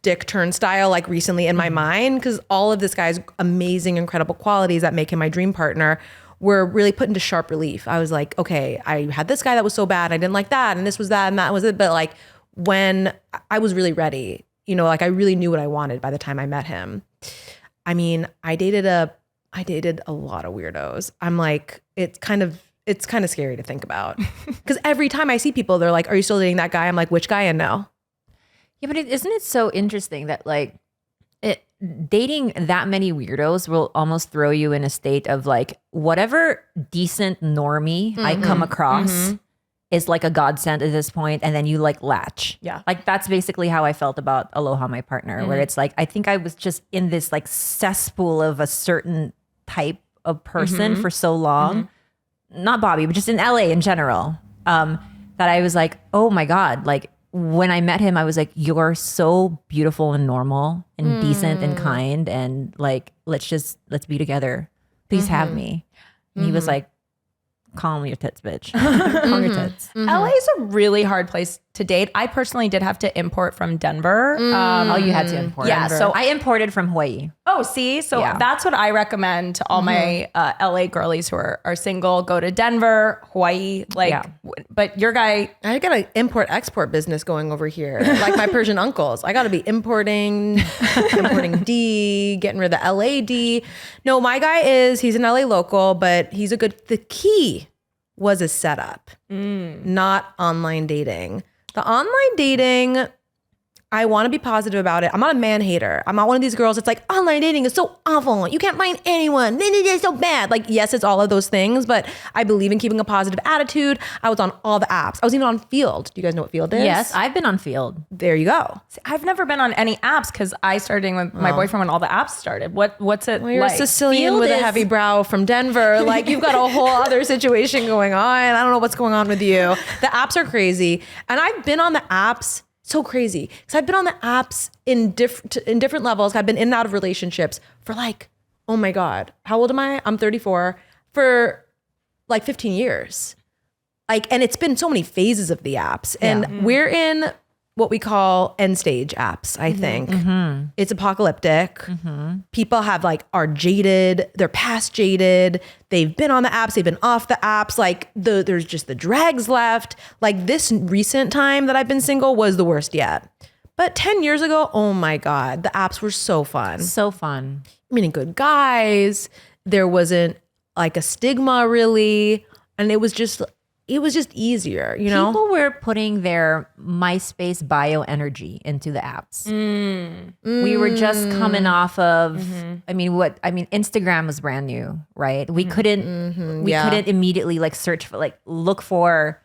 [SPEAKER 1] dick turnstile like recently in my mind, because all of this guy's amazing, incredible qualities that make him my dream partner were really put into sharp relief. I was like, okay, I had this guy that was so bad. I didn't like that. And this was that and that was it. But like when I was really ready, like I really knew what I wanted by the time I met him. I mean, I dated a lot of weirdos. I'm like, it's kind of scary to think about because every time I see people, they're like, are you still dating that guy? I'm like, which guy? And no.
[SPEAKER 2] Yeah, but isn't it so interesting that like dating that many weirdos will almost throw you in a state of like whatever decent normie I come across is like a godsend at this point, and then you like latch.
[SPEAKER 4] Yeah.
[SPEAKER 2] Like that's basically how I felt about Aloha, my partner, where it's like I think I was just in this like cesspool of a certain type of person for so long. Not Bobby, but just in LA in general. that I was like, oh my God, like when I met him, I was like, you're so beautiful and normal and decent and kind. And like, let's be together. Please have me. And he was like, calm your tits, bitch. Calm your tits.
[SPEAKER 4] LA is a really hard place to date. I personally did have to import from Denver.
[SPEAKER 2] Oh, you had to import.
[SPEAKER 4] Yeah,
[SPEAKER 2] Denver.
[SPEAKER 4] so
[SPEAKER 2] I imported from Hawaii.
[SPEAKER 4] Oh, see? So that's what I recommend to all my LA girlies who are single. Go to Denver, Hawaii, but your guy...
[SPEAKER 1] I got an import-export business going over here, like my Persian uncles. I got to be importing D, getting rid of the LA D. No, my guy he's an LA local, but the key was a setup, not online dating. The online dating, I want to be positive about it. I'm not a man hater. I'm not one of these girls that's like, online dating is so awful. You can't find anyone. It's so bad. Like, yes, it's all of those things, but I believe in keeping a positive attitude. I was on all the apps. I was even on Field. Do you guys know what Field is?
[SPEAKER 2] Yes, I've been on Field.
[SPEAKER 1] There you go.
[SPEAKER 4] See, I've never been on any apps because I started with my boyfriend when all the apps started. What's it
[SPEAKER 1] Well, you're
[SPEAKER 4] like?
[SPEAKER 1] a Sicilian
[SPEAKER 2] Field
[SPEAKER 1] with a
[SPEAKER 2] is-
[SPEAKER 1] heavy brow from Denver. Like, you've got a whole other situation going on. I don't know what's going on with you. The apps are crazy. And I've been on the apps. So crazy. Because I've been on the apps in different levels. I've been in and out of relationships for like, oh my God, how old am I? I'm 34. For like 15 years. Like, and it's been so many phases of the apps. And we're in what we call end stage apps, I think. It's apocalyptic. People are jaded. They're past jaded. They've been on the apps. They've been off the apps. Like there's just the dregs left. Like this recent time that I've been single was the worst yet. But 10 years ago, oh my God, the apps were so fun.
[SPEAKER 2] So fun.
[SPEAKER 1] Meeting good guys. There wasn't like a stigma really. And it was just easier, you know?
[SPEAKER 2] People were putting their MySpace bio energy into the apps. We were just coming off of, Instagram was brand new, right? We couldn't immediately like search for look for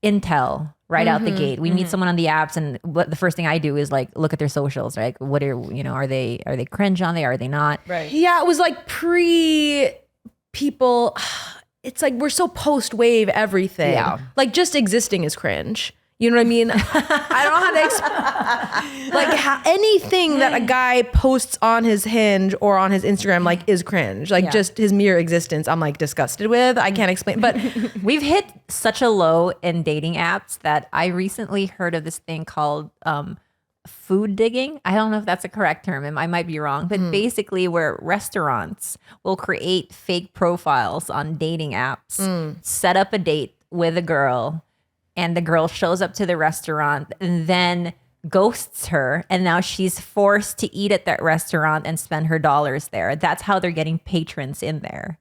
[SPEAKER 2] intel right out the gate. We meet someone on the apps, and the first thing I do is like look at their socials, right? What are they cringe on there? Are they not?
[SPEAKER 1] Right. Yeah, it was like pre people. It's like we're so post-wave everything.
[SPEAKER 2] Yeah.
[SPEAKER 1] Like just existing is cringe. You know what I mean? I don't know how to anything that a guy posts on his Hinge or on his Instagram like is cringe. Like just his mere existence, I'm like disgusted with. I can't explain. But
[SPEAKER 2] We've hit such a low in dating apps that I recently heard of this thing called food digging. I don't know if that's a correct term. I might be wrong, but basically where restaurants will create fake profiles on dating apps, set up a date with a girl, and the girl shows up to the restaurant and then ghosts her, and now she's forced to eat at that restaurant and spend her dollars there. That's how they're getting patrons in there.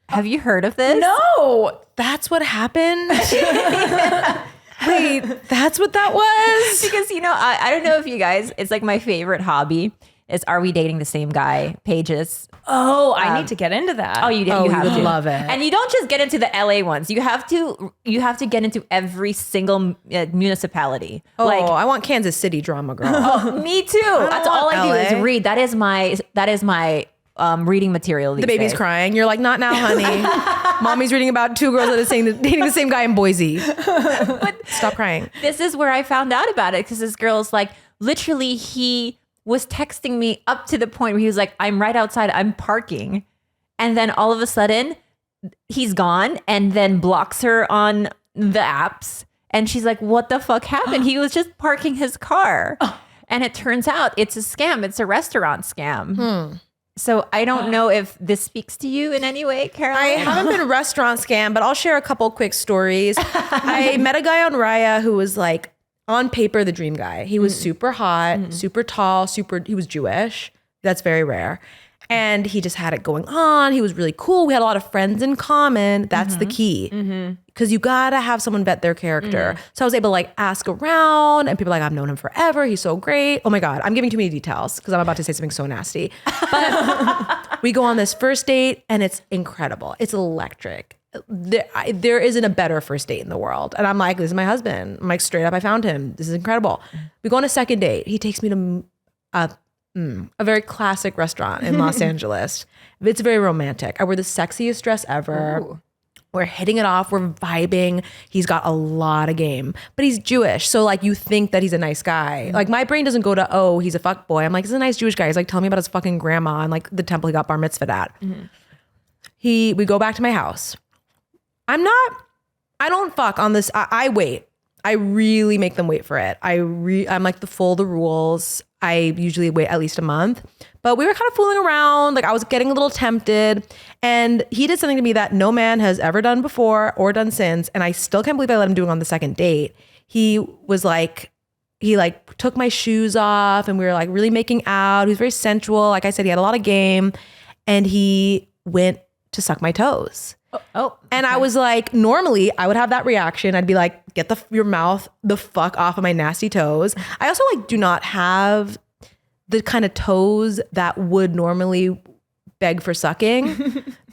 [SPEAKER 2] Have you heard of this?
[SPEAKER 1] no, that's what happened. Wait, that's what that was?
[SPEAKER 2] Because, I don't know if you guys, it's like my favorite hobby is Are We Dating the Same Guy pages.
[SPEAKER 4] Oh, I need to get into that.
[SPEAKER 2] Oh, you
[SPEAKER 1] Oh,
[SPEAKER 2] have
[SPEAKER 1] we would
[SPEAKER 2] to.
[SPEAKER 1] love it.
[SPEAKER 2] And you don't just get into the LA ones. You have to get into every single municipality.
[SPEAKER 1] Oh, I want Kansas City drama, girl.
[SPEAKER 2] Me too. That's all I do
[SPEAKER 1] LA.
[SPEAKER 2] is read. That is my reading material these
[SPEAKER 1] The baby's
[SPEAKER 2] days.
[SPEAKER 1] crying. You're like, not now, honey. Mommy's reading about two girls that are dating the same guy in Boise. Stop crying.
[SPEAKER 2] This is where I found out about it, because this girl's like, literally, he was texting me up to the point where he was like, I'm right outside, I'm parking. And then all of a sudden, he's gone and then blocks her on the apps. And she's like, what the fuck happened? He was just parking his car. And it turns out it's a scam. It's a restaurant scam. So I don't know if this speaks to you in any way, Caroline.
[SPEAKER 1] I haven't been restaurant scam, but I'll share a couple quick stories. I met a guy on Raya who was like, on paper, the dream guy. He was super hot, super tall, he was Jewish. That's very rare. And he just had it going on. He was really cool. We had a lot of friends in common. That's the key. Because you gotta have someone vet their character. So I was able to like ask around, and people are like, I've known him forever. He's so great. Oh my God, I'm giving too many details because I'm about to say something so nasty. But we go on this first date and it's incredible. It's electric. There isn't a better first date in the world. And I'm like, this is my husband. I'm like, straight up, I found him. This is incredible. We go on a second date. He takes me to a very classic restaurant in Los Angeles. It's very romantic. I wear the sexiest dress ever.
[SPEAKER 2] Ooh.
[SPEAKER 1] We're hitting it off. We're vibing. He's got a lot of game, but he's Jewish. So like you think that he's a nice guy. Like my brain doesn't go to, oh, he's a fuck boy. I'm like, he's a nice Jewish guy. He's like telling me about his fucking grandma and like the temple he got bar mitzvahed at. We go back to my house. I don't fuck on this. I wait. I really make them wait for it. I'm like the rules. I usually wait at least a month, but we were kind of fooling around. Like I was getting a little tempted, and he did something to me that no man has ever done before or done since. And I still can't believe I let him do it on the second date. He took my shoes off and we were like really making out. He was very sensual. Like I said, he had a lot of game, and he went to suck my toes. And I was like, normally I would have that reaction. I'd be like, get your mouth the fuck off of my nasty toes. I also like do not have the kind of toes that would normally beg for sucking.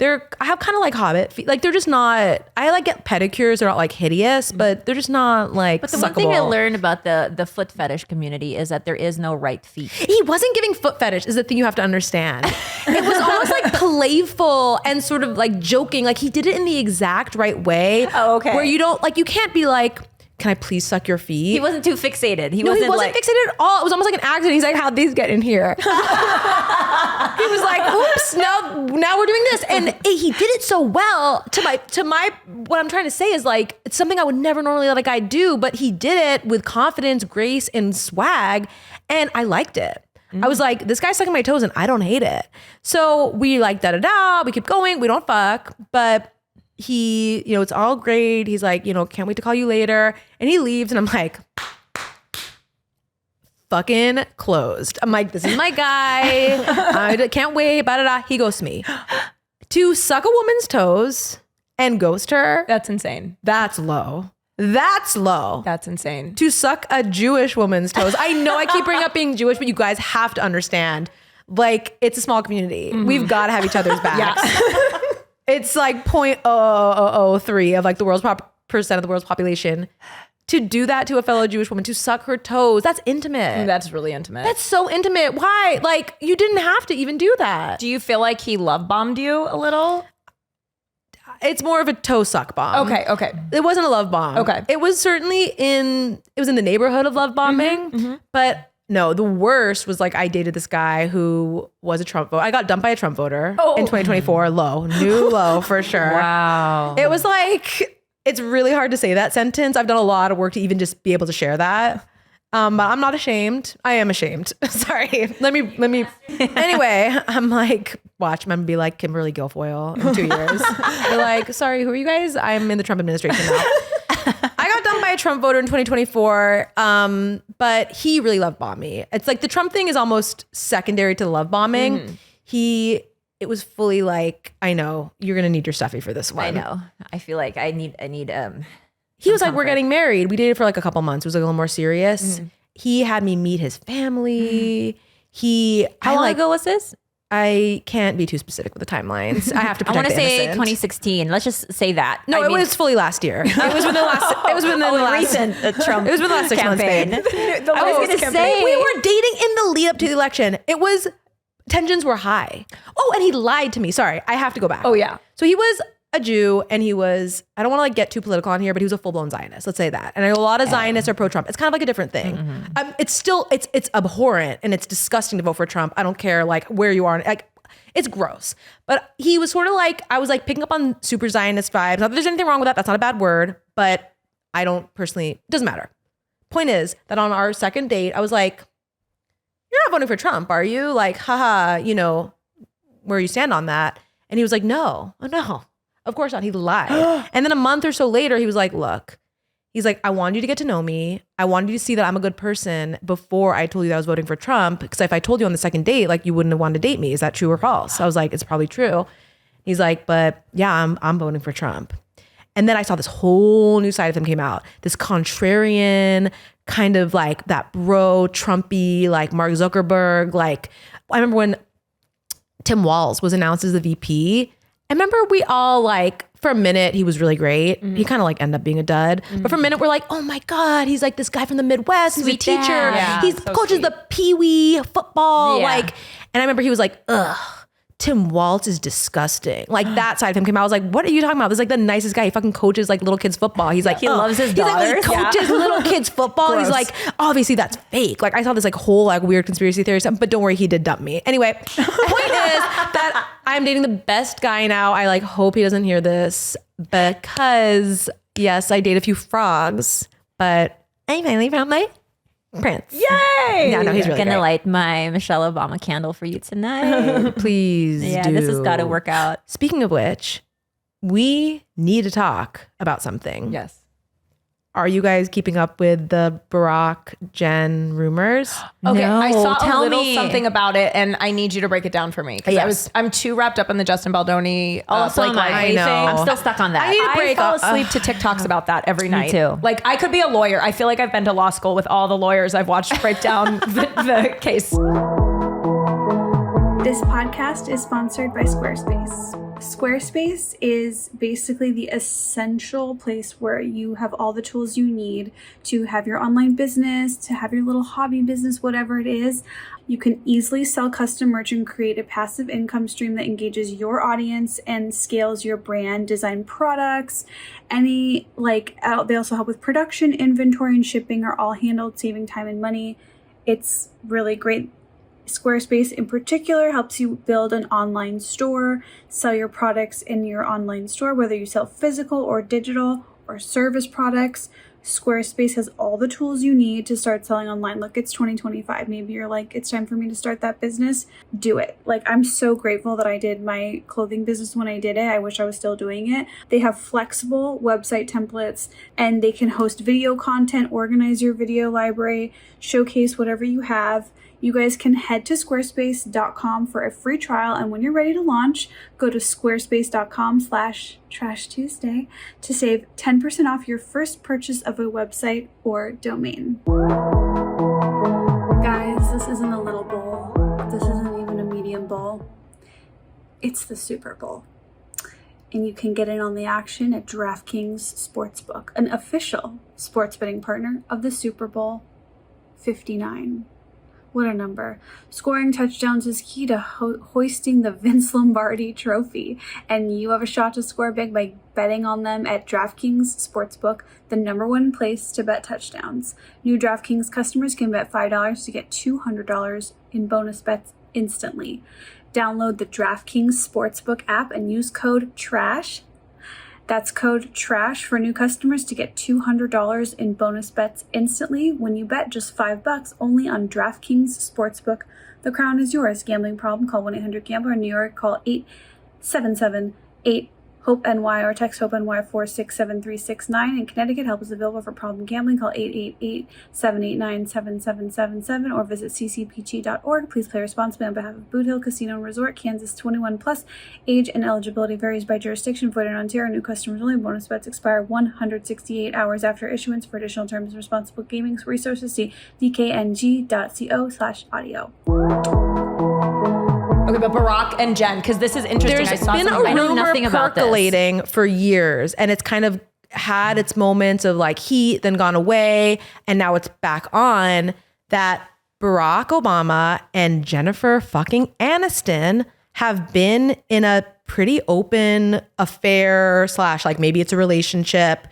[SPEAKER 1] I have kind of like hobbit feet. Like they're just not, I like get pedicures. They're not like hideous, but they're just not like
[SPEAKER 2] But the
[SPEAKER 1] suckable.
[SPEAKER 2] one thing I learned about the foot fetish community is that there is no right feet.
[SPEAKER 1] He wasn't giving foot fetish is the thing you have to understand. It was almost like playful and sort of like joking. Like he did it in the exact right way.
[SPEAKER 2] Oh, okay.
[SPEAKER 1] Where you don't like, you can't be like, can I please suck your feet?
[SPEAKER 2] He wasn't too fixated.
[SPEAKER 1] He wasn't fixated at all. It was almost like an accident. He's like, how'd these get in here? He was like, oops, now we're doing this. And he did it so well to my, what I'm trying to say is like, it's something I would never normally let a guy do, but he did it with confidence, grace, and swag. And I liked it. I was like, this guy's sucking my toes and I don't hate it. So we like da-da-da, we keep going, we don't fuck, but he, it's all great. He's like, can't wait to call you later. And he leaves and I'm like, fucking closed. I'm like, this is my guy. I can't wait. Ba-da-da. He ghosts me. To suck a woman's toes and ghost her.
[SPEAKER 4] That's insane.
[SPEAKER 1] That's low. That's low.
[SPEAKER 4] That's insane.
[SPEAKER 1] To suck a Jewish woman's toes. I know I keep bringing up being Jewish, but you guys have to understand, like, it's a small community. We've got to have each other's backs. It's like 0.0003 of like the world's percent of the world's population. To do that to a fellow Jewish woman, to suck her toes, that's intimate.
[SPEAKER 4] That's really intimate.
[SPEAKER 1] That's so intimate. Why? Like, you didn't have to even do that.
[SPEAKER 4] Do you feel like he love bombed you a little?
[SPEAKER 1] It's more of a toe suck bomb.
[SPEAKER 4] Okay.
[SPEAKER 1] It wasn't a love bomb.
[SPEAKER 4] Okay.
[SPEAKER 1] It was certainly in the neighborhood of love bombing, but no, the worst was like I dated this guy who was a Trump voter. I got dumped by a Trump voter in 2024. New low for sure.
[SPEAKER 2] Wow.
[SPEAKER 1] It was like, it's really hard to say that sentence. I've done a lot of work to even just be able to share that. But I'm not ashamed. I am ashamed. Sorry. Let me. Anyway, I'm like, watch, I'm gonna be like Kimberly Guilfoyle in 2 years. They're like, sorry, who are you guys? I'm in the Trump administration now. I got dumped by a Trump voter in 2024, but he really love bombed me. It's like the Trump thing is almost secondary to the love bombing. It was fully like, I know you're gonna need your stuffy for this one.
[SPEAKER 2] I know. I feel like I need
[SPEAKER 1] He was like, we're getting married. We dated for like a couple months. It was like a little more serious. He had me meet his family.
[SPEAKER 2] How long ago was this?
[SPEAKER 1] I can't be too specific with the timelines. I have to
[SPEAKER 2] I
[SPEAKER 1] protect
[SPEAKER 2] want to
[SPEAKER 1] the
[SPEAKER 2] say
[SPEAKER 1] innocent.
[SPEAKER 2] 2016. Let's just say that.
[SPEAKER 1] No,
[SPEAKER 2] I
[SPEAKER 1] it
[SPEAKER 2] mean,
[SPEAKER 1] was fully last year. It was within the last. It was within the last
[SPEAKER 2] recent Trump.
[SPEAKER 1] It was within the last 6 months,
[SPEAKER 2] campaign.
[SPEAKER 1] babe.
[SPEAKER 2] I was going to say
[SPEAKER 1] we were dating in the lead up to the election. It was tensions were high. Oh, and he lied to me. Sorry, I have to go back.
[SPEAKER 4] Oh yeah.
[SPEAKER 1] So he was a Jew, and he was, I don't want to like get too political on here, but he was a full-blown Zionist. Let's say that. And I know a lot of Zionists are pro-Trump. It's kind of like a different thing. It's still, it's abhorrent and it's disgusting to vote for Trump. I don't care like where you are. Like, it's gross. But he was sort of like, I was like picking up on super Zionist vibes. Not that there's anything wrong with that. That's not a bad word, but I don't personally, it doesn't matter. Point is that on our second date, I was like, you're not voting for Trump, are you? Like, haha, where you stand on that. And he was like, no. Oh, no. Of course not. He lied. And then a month or so later, he was like, look, he's like, I wanted you to get to know me. I wanted you to see that I'm a good person before I told you that I was voting for Trump. Because if I told you on the second date, like you wouldn't have wanted to date me. Is that true or false? I was like, it's probably true. He's like, but yeah, I'm voting for Trump. And then I saw this whole new side of him came out. This contrarian, kind of like that bro Trumpy, like Mark Zuckerberg. Like I remember when Tim Walz was announced as the VP. I remember we all like, for a minute, he was really great. He kind of like ended up being a dud. But for a minute, we're like, oh my God, he's like this guy from the Midwest. He's a teacher.
[SPEAKER 2] Yeah,
[SPEAKER 1] He's
[SPEAKER 4] so
[SPEAKER 1] coaches
[SPEAKER 4] sweet.
[SPEAKER 1] the Pee Wee football.
[SPEAKER 2] Yeah.
[SPEAKER 1] Like, and I remember he was like, ugh, Tim Waltz is disgusting. Like that side of him came out. I was like, what are you talking about? This is like the nicest guy. He fucking coaches like little kids football. He's like,
[SPEAKER 2] He loves his daughters.
[SPEAKER 1] He coaches little kids football. He's like, obviously that's fake. Like I saw this like whole like weird conspiracy theory stuff, but don't worry, he did dump me. Anyway, point is that I'm dating the best guy now. I like hope he doesn't hear this because yes, I date a few frogs, but I finally found my prince.
[SPEAKER 4] Yay!
[SPEAKER 1] Yeah, no, he's really
[SPEAKER 2] gonna
[SPEAKER 1] great.
[SPEAKER 2] light my Michelle Obama candle for you tonight.
[SPEAKER 1] Please do.
[SPEAKER 2] This has got to work out.
[SPEAKER 1] Speaking of which, we need to talk about something.
[SPEAKER 4] Yes.
[SPEAKER 1] Are you guys keeping up with the Barack Jen rumors?
[SPEAKER 4] Okay,
[SPEAKER 2] No,
[SPEAKER 4] I saw
[SPEAKER 2] tell
[SPEAKER 4] a little
[SPEAKER 2] me.
[SPEAKER 4] something about it, and I need you to break it down for me because
[SPEAKER 1] Yes.
[SPEAKER 4] I'm too wrapped up in the Justin Baldoni
[SPEAKER 2] So
[SPEAKER 4] Blake
[SPEAKER 2] am I.
[SPEAKER 4] Lively
[SPEAKER 1] know.
[SPEAKER 4] thing.
[SPEAKER 2] I'm still stuck on that.
[SPEAKER 1] I need a break.
[SPEAKER 4] I fall asleep to TikToks about that every night.
[SPEAKER 2] too.
[SPEAKER 4] Like I could be a lawyer. I feel like I've been to law school with all the lawyers I've watched break down the case.
[SPEAKER 3] This podcast is sponsored by Squarespace. Squarespace is basically the essential place where you have all the tools you need to have your online business, to have your little hobby business, whatever it is. You can easily sell custom merch and create a passive income stream that engages your audience and scales your brand, design products, they also help with production, inventory, and shipping are all handled, saving time and money. It's really great. Squarespace in particular helps you build an online store, sell your products in your online store, whether you sell physical or digital or service products. Squarespace has all the tools you need to start selling online. Look, it's 2025. Maybe you're like, it's time for me to start that business. Do it. Like, I'm so grateful that I did my clothing business when I did it. I wish I was still doing it. They have flexible website templates and they can host video content, organize your video library, showcase whatever you have. You guys can head to squarespace.com for a free trial. And when you're ready to launch, go to squarespace.com/Trash Tuesday to save 10% off your first purchase of a website or domain. Guys, this isn't a little bowl. This isn't even a medium bowl. It's the Super Bowl. And you can get in on the action at DraftKings Sportsbook, an official sports betting partner of the Super Bowl 59. What a number. Scoring touchdowns is key to hoisting the Vince Lombardi trophy. And you have a shot to score big by betting on them at DraftKings Sportsbook, the #1 place to bet touchdowns. New DraftKings customers can bet $5 to get $200 in bonus bets instantly. Download the DraftKings Sportsbook app and use code TRASH. That's code TRASH for new customers to get $200 in bonus bets instantly when you bet just $5 only on DraftKings Sportsbook. The crown is yours. Gambling problem? Call 1-800-GAMBLER. In New York, call 877-8-HOPE-NY or text HOPE-NY 467-369. In Connecticut, help is available for problem gambling. Call 888-789-7777 or visit ccpg.org. Please play responsibly on behalf of Boot Hill Casino and Resort, Kansas. 21 plus. Age and eligibility varies by jurisdiction. Void in Ontario. New customers only. Bonus bets expire 168 hours after issuance. For additional terms and responsible gaming resources, see dkng.co/audio.
[SPEAKER 4] Okay, but Barack and Jen, because this is interesting.
[SPEAKER 1] There's
[SPEAKER 4] I saw
[SPEAKER 1] been
[SPEAKER 4] something
[SPEAKER 1] a
[SPEAKER 2] I know
[SPEAKER 1] rumor
[SPEAKER 2] nothing about this.
[SPEAKER 1] percolating for years, and it's kind of had its moments of like heat, then gone away, and now it's back on, that Barack Obama and Jennifer fucking Aniston have been in a pretty open affair / like maybe it's a relationship.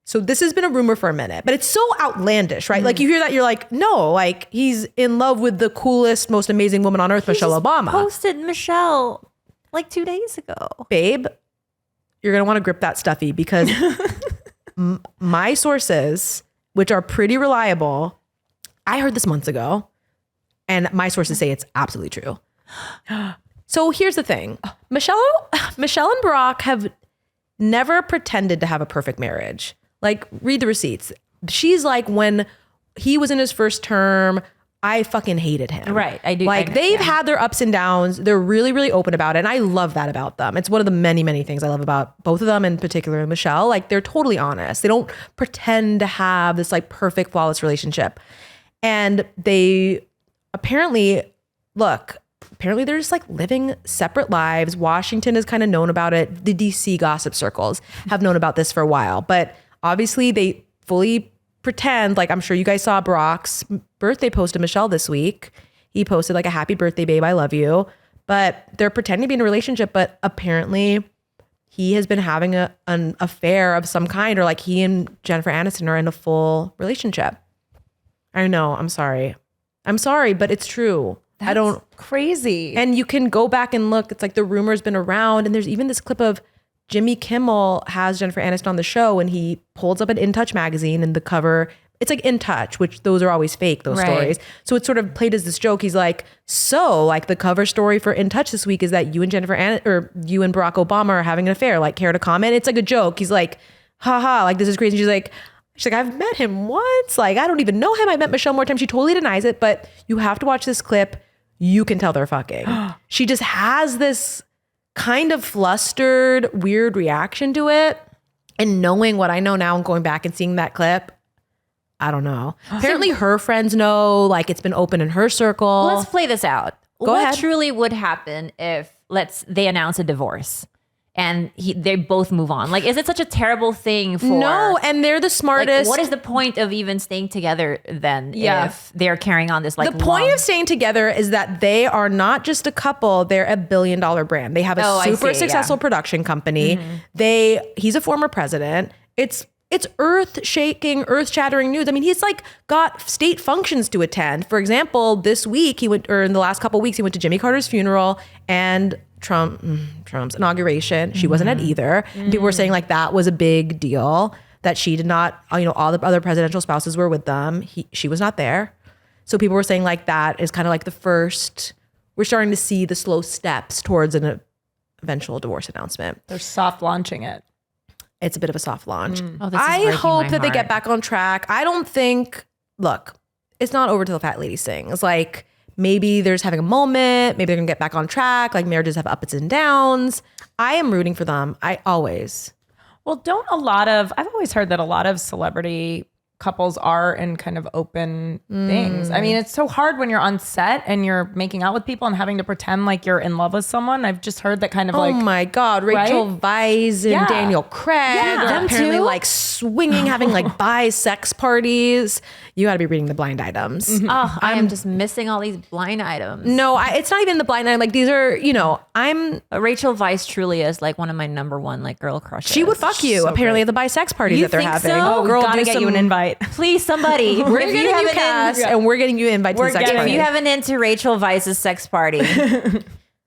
[SPEAKER 1] So this has been a rumor for a minute, but it's so outlandish, right? Like you hear that, you're like, no, like he's in love with the coolest, most amazing woman on earth, Michelle Obama.
[SPEAKER 2] Posted Michelle like 2 days ago.
[SPEAKER 1] Babe, you're going to want to grip that stuffy because my sources, which are pretty reliable, I heard this months ago and my sources say it's absolutely true. So here's the thing. Michelle and Barack have never pretended to have a perfect marriage. Like, read the receipts. She's like, when he was in his first term, I fucking hated him.
[SPEAKER 2] Right, I do.
[SPEAKER 1] Like, they've had their ups and downs. They're really, really open about it. And I love that about them. It's one of the many, many things I love about both of them, in particular Michelle. Like, they're totally honest. They don't pretend to have this like perfect, flawless relationship. And they apparently they're just like living separate lives. Washington is kind of known about it. The DC gossip circles have known about this for a while, but obviously they fully pretend. Like, I'm sure you guys saw Barack's birthday post of Michelle this week. He posted like a happy birthday, babe, I love you. but they're pretending to be in a relationship, but apparently he has been having an affair of some kind, or like he and Jennifer Aniston are in a full relationship. I know. I'm sorry, but it's true. I don't
[SPEAKER 4] crazy.
[SPEAKER 1] And you can go back and look. It's like the rumor's been around, and there's even this clip of Jimmy Kimmel has Jennifer Aniston on the show, and he holds up an In Touch magazine, and the cover, it's like In Touch, which those are always fake, those stories. So it's sort of played as this joke. He's like, so like the cover story for In Touch this week is that you and you and Barack Obama are having an affair. Like, care to comment? It's like a joke. He's like, haha, like this is crazy. She's like, I've met him once. Like, I don't even know him. I met Michelle more times. She totally denies it, but you have to watch this clip. You can tell they're fucking. She just has this kind of flustered, weird reaction to it. And knowing what I know now and going back and seeing that clip, I don't know. Apparently her friends know, like it's been open in her circle.
[SPEAKER 2] Let's play this out.
[SPEAKER 1] Go ahead.
[SPEAKER 2] What truly would happen if they announce a divorce and they both move on? Like, is it such a terrible thing for...
[SPEAKER 1] No, and they're the smartest.
[SPEAKER 2] Like, what is the point of even staying together then if they're carrying on this like
[SPEAKER 1] The point of staying together is that they are not just a couple, they're $1 billion brand. They have a super successful production company. He's a former president. It's earth-shaking, earth-shattering news. I mean, he's like got state functions to attend. For example, this week in the last couple of weeks, he went to Jimmy Carter's funeral and Trump's inauguration. She wasn't at either. People were saying like that was a big deal, that she did not, all the other presidential spouses were with them. She was not there. So people were saying like that is kind of like the first, we're starting to see the slow steps towards an eventual divorce announcement.
[SPEAKER 4] They're soft launching it.
[SPEAKER 1] It's a bit of a soft launch.
[SPEAKER 2] Oh, this is
[SPEAKER 1] I
[SPEAKER 2] breaking
[SPEAKER 1] hope
[SPEAKER 2] my
[SPEAKER 1] that they get
[SPEAKER 2] heart.
[SPEAKER 1] back on track. I don't think, look, it's not over till the fat lady sings. Like, maybe there's having a moment. Maybe they're gonna get back on track. Like, marriages have ups and downs. I am rooting for them. I always.
[SPEAKER 4] Well, I've always heard that a lot of celebrity couples are in kind of open things. I mean, it's so hard when you're on set and you're making out with people and having to pretend like you're in love with someone. I've just heard that kind of
[SPEAKER 1] Oh my God, Rachel Weisz and Daniel Craig are
[SPEAKER 2] them
[SPEAKER 1] apparently
[SPEAKER 2] too?
[SPEAKER 1] like swinging, having like bi-sex parties. You gotta be reading the blind items.
[SPEAKER 2] Oh, I am just missing all these blind items.
[SPEAKER 1] No, it's not even the blind item. Like these are,
[SPEAKER 2] Rachel Weisz truly is like one of my number one like girl crushes.
[SPEAKER 1] she would fuck you apparently at the bi-sex parties
[SPEAKER 2] You
[SPEAKER 1] that they're
[SPEAKER 2] think
[SPEAKER 1] having.
[SPEAKER 2] so?
[SPEAKER 1] Girl,
[SPEAKER 4] gotta
[SPEAKER 1] do
[SPEAKER 4] get you
[SPEAKER 1] some-
[SPEAKER 4] an invite.
[SPEAKER 2] Please, somebody.
[SPEAKER 1] We're
[SPEAKER 2] if
[SPEAKER 1] getting you
[SPEAKER 2] have
[SPEAKER 1] cast and we're getting you invite to the sex
[SPEAKER 4] getting
[SPEAKER 1] party.
[SPEAKER 2] if you have an into Rachel Weisz's sex party,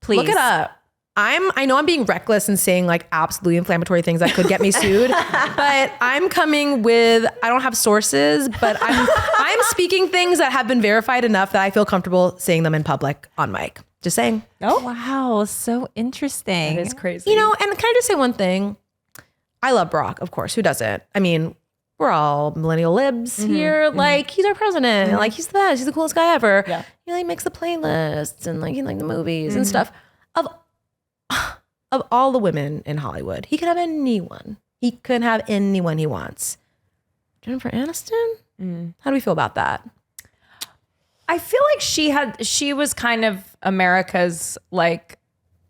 [SPEAKER 2] please
[SPEAKER 1] Look it up. I know I'm being reckless and saying like absolutely inflammatory things that could get me sued, but I'm coming with, I don't have sources, but I'm speaking things that have been verified enough that I feel comfortable saying them in public on mic. Just saying.
[SPEAKER 4] Oh,
[SPEAKER 2] Wow, so interesting.
[SPEAKER 4] that is crazy.
[SPEAKER 1] And can I just say one thing? I love Barack, of course. Who doesn't? I mean, we're all millennial libs here. Like, he's our president. Like, he's the best. He's the coolest guy ever.
[SPEAKER 4] Yeah.
[SPEAKER 1] He like makes the playlists and like he like the movies and stuff. Of all the women in Hollywood, he could have anyone. He could have anyone he wants. Jennifer Aniston? How do we feel about that?
[SPEAKER 4] I feel like she was kind of America's like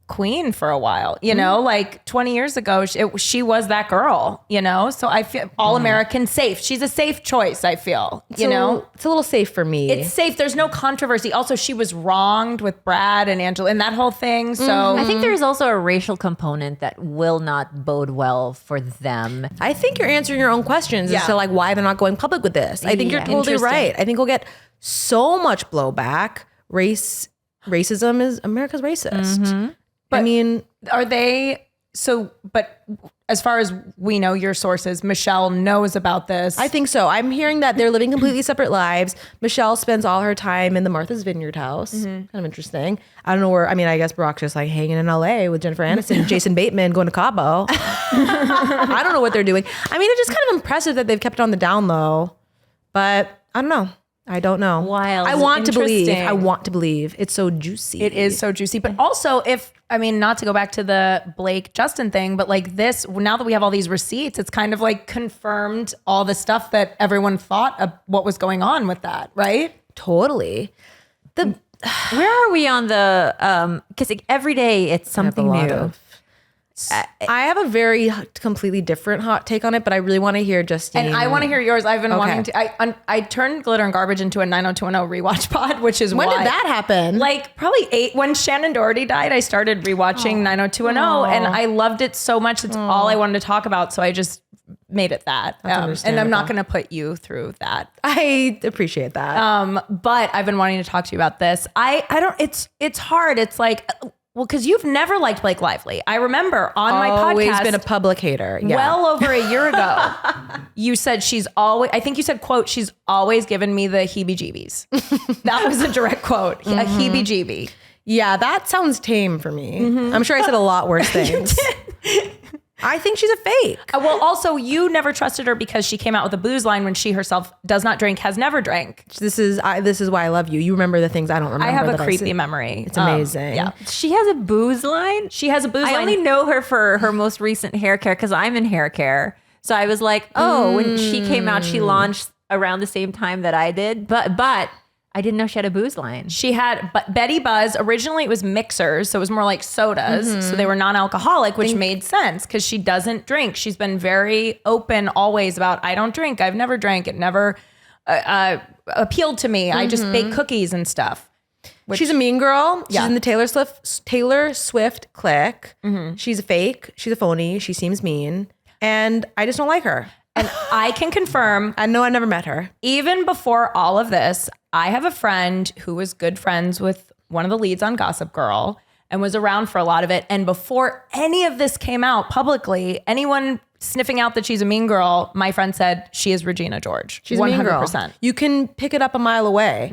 [SPEAKER 4] queen for a while, like 20 years ago, she was that girl, so I feel all American safe. She's a safe choice. I feel,
[SPEAKER 1] It's a little safe for me.
[SPEAKER 4] it's safe. There's no controversy. Also, she was wronged with Brad and Angela and that whole thing. So
[SPEAKER 2] I think there's also a racial component that will not bode well for them.
[SPEAKER 1] I think you're answering your own questions as to like why they're not going public with this. I think you're totally right. I think we'll get so much blowback. Racism is America's racist. I mean,
[SPEAKER 4] are they so? But as far as we know, your sources, Michelle knows about this.
[SPEAKER 1] I think so. I'm hearing that they're living completely separate lives. Michelle spends all her time in the Martha's Vineyard house. Kind of interesting. I don't know where. I mean, I guess Barack's just like hanging in LA with Jennifer Aniston, Jason Bateman going to Cabo. I don't know what they're doing. I mean, it's just kind of impressive that they've kept it on the down low. But I don't know. I don't know.
[SPEAKER 2] Wild.
[SPEAKER 1] I want to believe.
[SPEAKER 4] Interesting.
[SPEAKER 1] I want to believe. It's so juicy.
[SPEAKER 4] It is so juicy. But also, not to go back to the Blake Justin thing, but like this, now that we have all these receipts, it's kind of like confirmed all the stuff that everyone thought of what was going on with that, right?
[SPEAKER 1] Totally.
[SPEAKER 2] Where are we on the? Because like every day it's something new.
[SPEAKER 1] I have a very completely different hot take on it, but I really want to hear Justine.
[SPEAKER 4] And I want to hear yours. I've been wanting to. I turned Glitter and Garbage into a 90210 rewatch pod, which is
[SPEAKER 1] when
[SPEAKER 4] why.
[SPEAKER 1] did that happen?
[SPEAKER 4] Like probably 8 when Shannon Doherty died. I started rewatching 90210, and I loved it so much. It's all I wanted to talk about. So I just made it that. And I'm not going to put you through that.
[SPEAKER 1] I appreciate that.
[SPEAKER 4] But I've been wanting to talk to you about this. I don't. It's hard. It's like. Well, because you've never liked Blake Lively. I remember on my podcast.
[SPEAKER 1] Always been a public hater. Yeah.
[SPEAKER 4] Well over a year ago, you said she's always, I think you said, quote, she's always given me the heebie-jeebies. That was a direct quote, a heebie-jeebie.
[SPEAKER 1] Yeah, that sounds tame for me. I'm sure I said a lot worse things. I think she's a fake.
[SPEAKER 4] Well, also, you never trusted her because she came out with a booze line when she herself does not drink, has never drank.
[SPEAKER 1] This is why I love you. You remember the things I don't remember.
[SPEAKER 4] I have a creepy memory.
[SPEAKER 1] It's amazing.
[SPEAKER 4] Yeah.
[SPEAKER 2] She has a booze line?
[SPEAKER 4] She has a booze line.
[SPEAKER 2] I only know her for her most recent hair care because I'm in hair care. So I was like, oh, when she came out, she launched around the same time that I did. But I didn't know she had a booze line.
[SPEAKER 4] She had Betty Buzz. Originally, it was mixers, so it was more like sodas. So they were non-alcoholic, which made sense because she doesn't drink. She's been very open always about, I don't drink. I've never drank. It never appealed to me. I just bake cookies and stuff.
[SPEAKER 1] She's a mean girl. She's
[SPEAKER 4] Yeah.
[SPEAKER 1] in the Taylor Swift clique. She's a fake. She's a phony. She seems mean. And I just don't like her.
[SPEAKER 4] And I can confirm,
[SPEAKER 1] I know I never met her.
[SPEAKER 4] even before all of this, I have a friend who was good friends with one of the leads on Gossip Girl and was around for a lot of it. And before any of this came out publicly, anyone sniffing out that she's a mean girl, my friend said she is Regina George.
[SPEAKER 1] She's 100%. A mean girl. You can pick it up a mile away.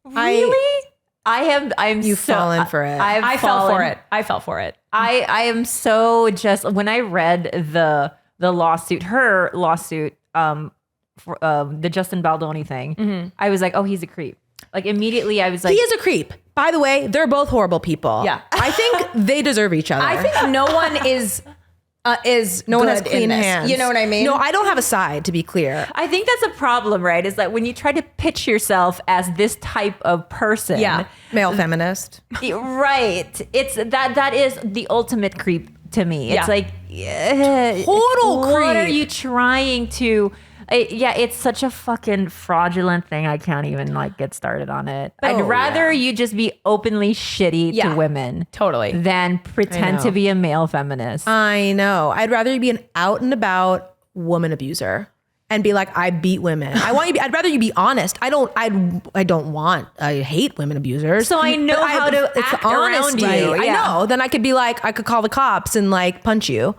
[SPEAKER 2] Really?
[SPEAKER 1] You've fallen for it.
[SPEAKER 4] I fell for it.
[SPEAKER 2] I am so just, when I read the lawsuit, her lawsuit, for the Justin Baldoni thing, I was like, oh, he's a creep. Like immediately I was like,
[SPEAKER 1] he is a creep. By the way, they're both horrible people.
[SPEAKER 4] Yeah.
[SPEAKER 1] I think they deserve each other.
[SPEAKER 4] I think no one is
[SPEAKER 1] no one has clean hands.
[SPEAKER 4] You know what I mean?
[SPEAKER 1] No, I don't have a side, to be clear.
[SPEAKER 2] I think that's a problem, right? Is that when you try to pitch yourself as this type of person,
[SPEAKER 1] Male feminist.
[SPEAKER 2] right? It's that is the ultimate creep to me. It's like
[SPEAKER 1] Total creep.
[SPEAKER 2] What are you trying to? It's such a fucking fraudulent thing. I can't even get started on it. I'd rather you just be openly shitty to women,
[SPEAKER 4] totally,
[SPEAKER 2] than pretend to be a male feminist.
[SPEAKER 1] I know. I'd rather you be an out and about woman abuser and be like, I beat women. I'd rather you be honest. I hate women abusers.
[SPEAKER 2] So I know how to act around you.
[SPEAKER 1] I know. Then I could be like, I could call the cops and punch you.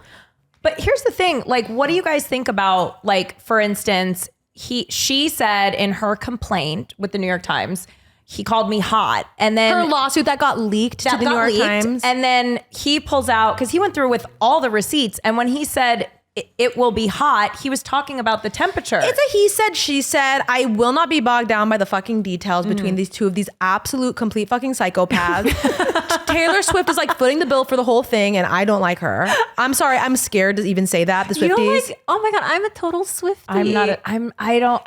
[SPEAKER 4] But here's the thing, what do you guys think about, for instance, she said in her complaint with the New York Times, he called me hot. And then
[SPEAKER 1] her lawsuit that got leaked to the New York Times.
[SPEAKER 4] And then he pulls out, because he went through with all the receipts. And when he said it will be hot, he was talking about the temperature.
[SPEAKER 1] It's a he said, she said. I will not be bogged down by the fucking details between these two of these absolute complete fucking psychopaths. Taylor Swift is footing the bill for the whole thing, and I don't like her. I'm sorry, I'm scared to even say that. The Swifties.
[SPEAKER 2] You don't oh my god, I'm a total Swiftie.
[SPEAKER 4] I'm not.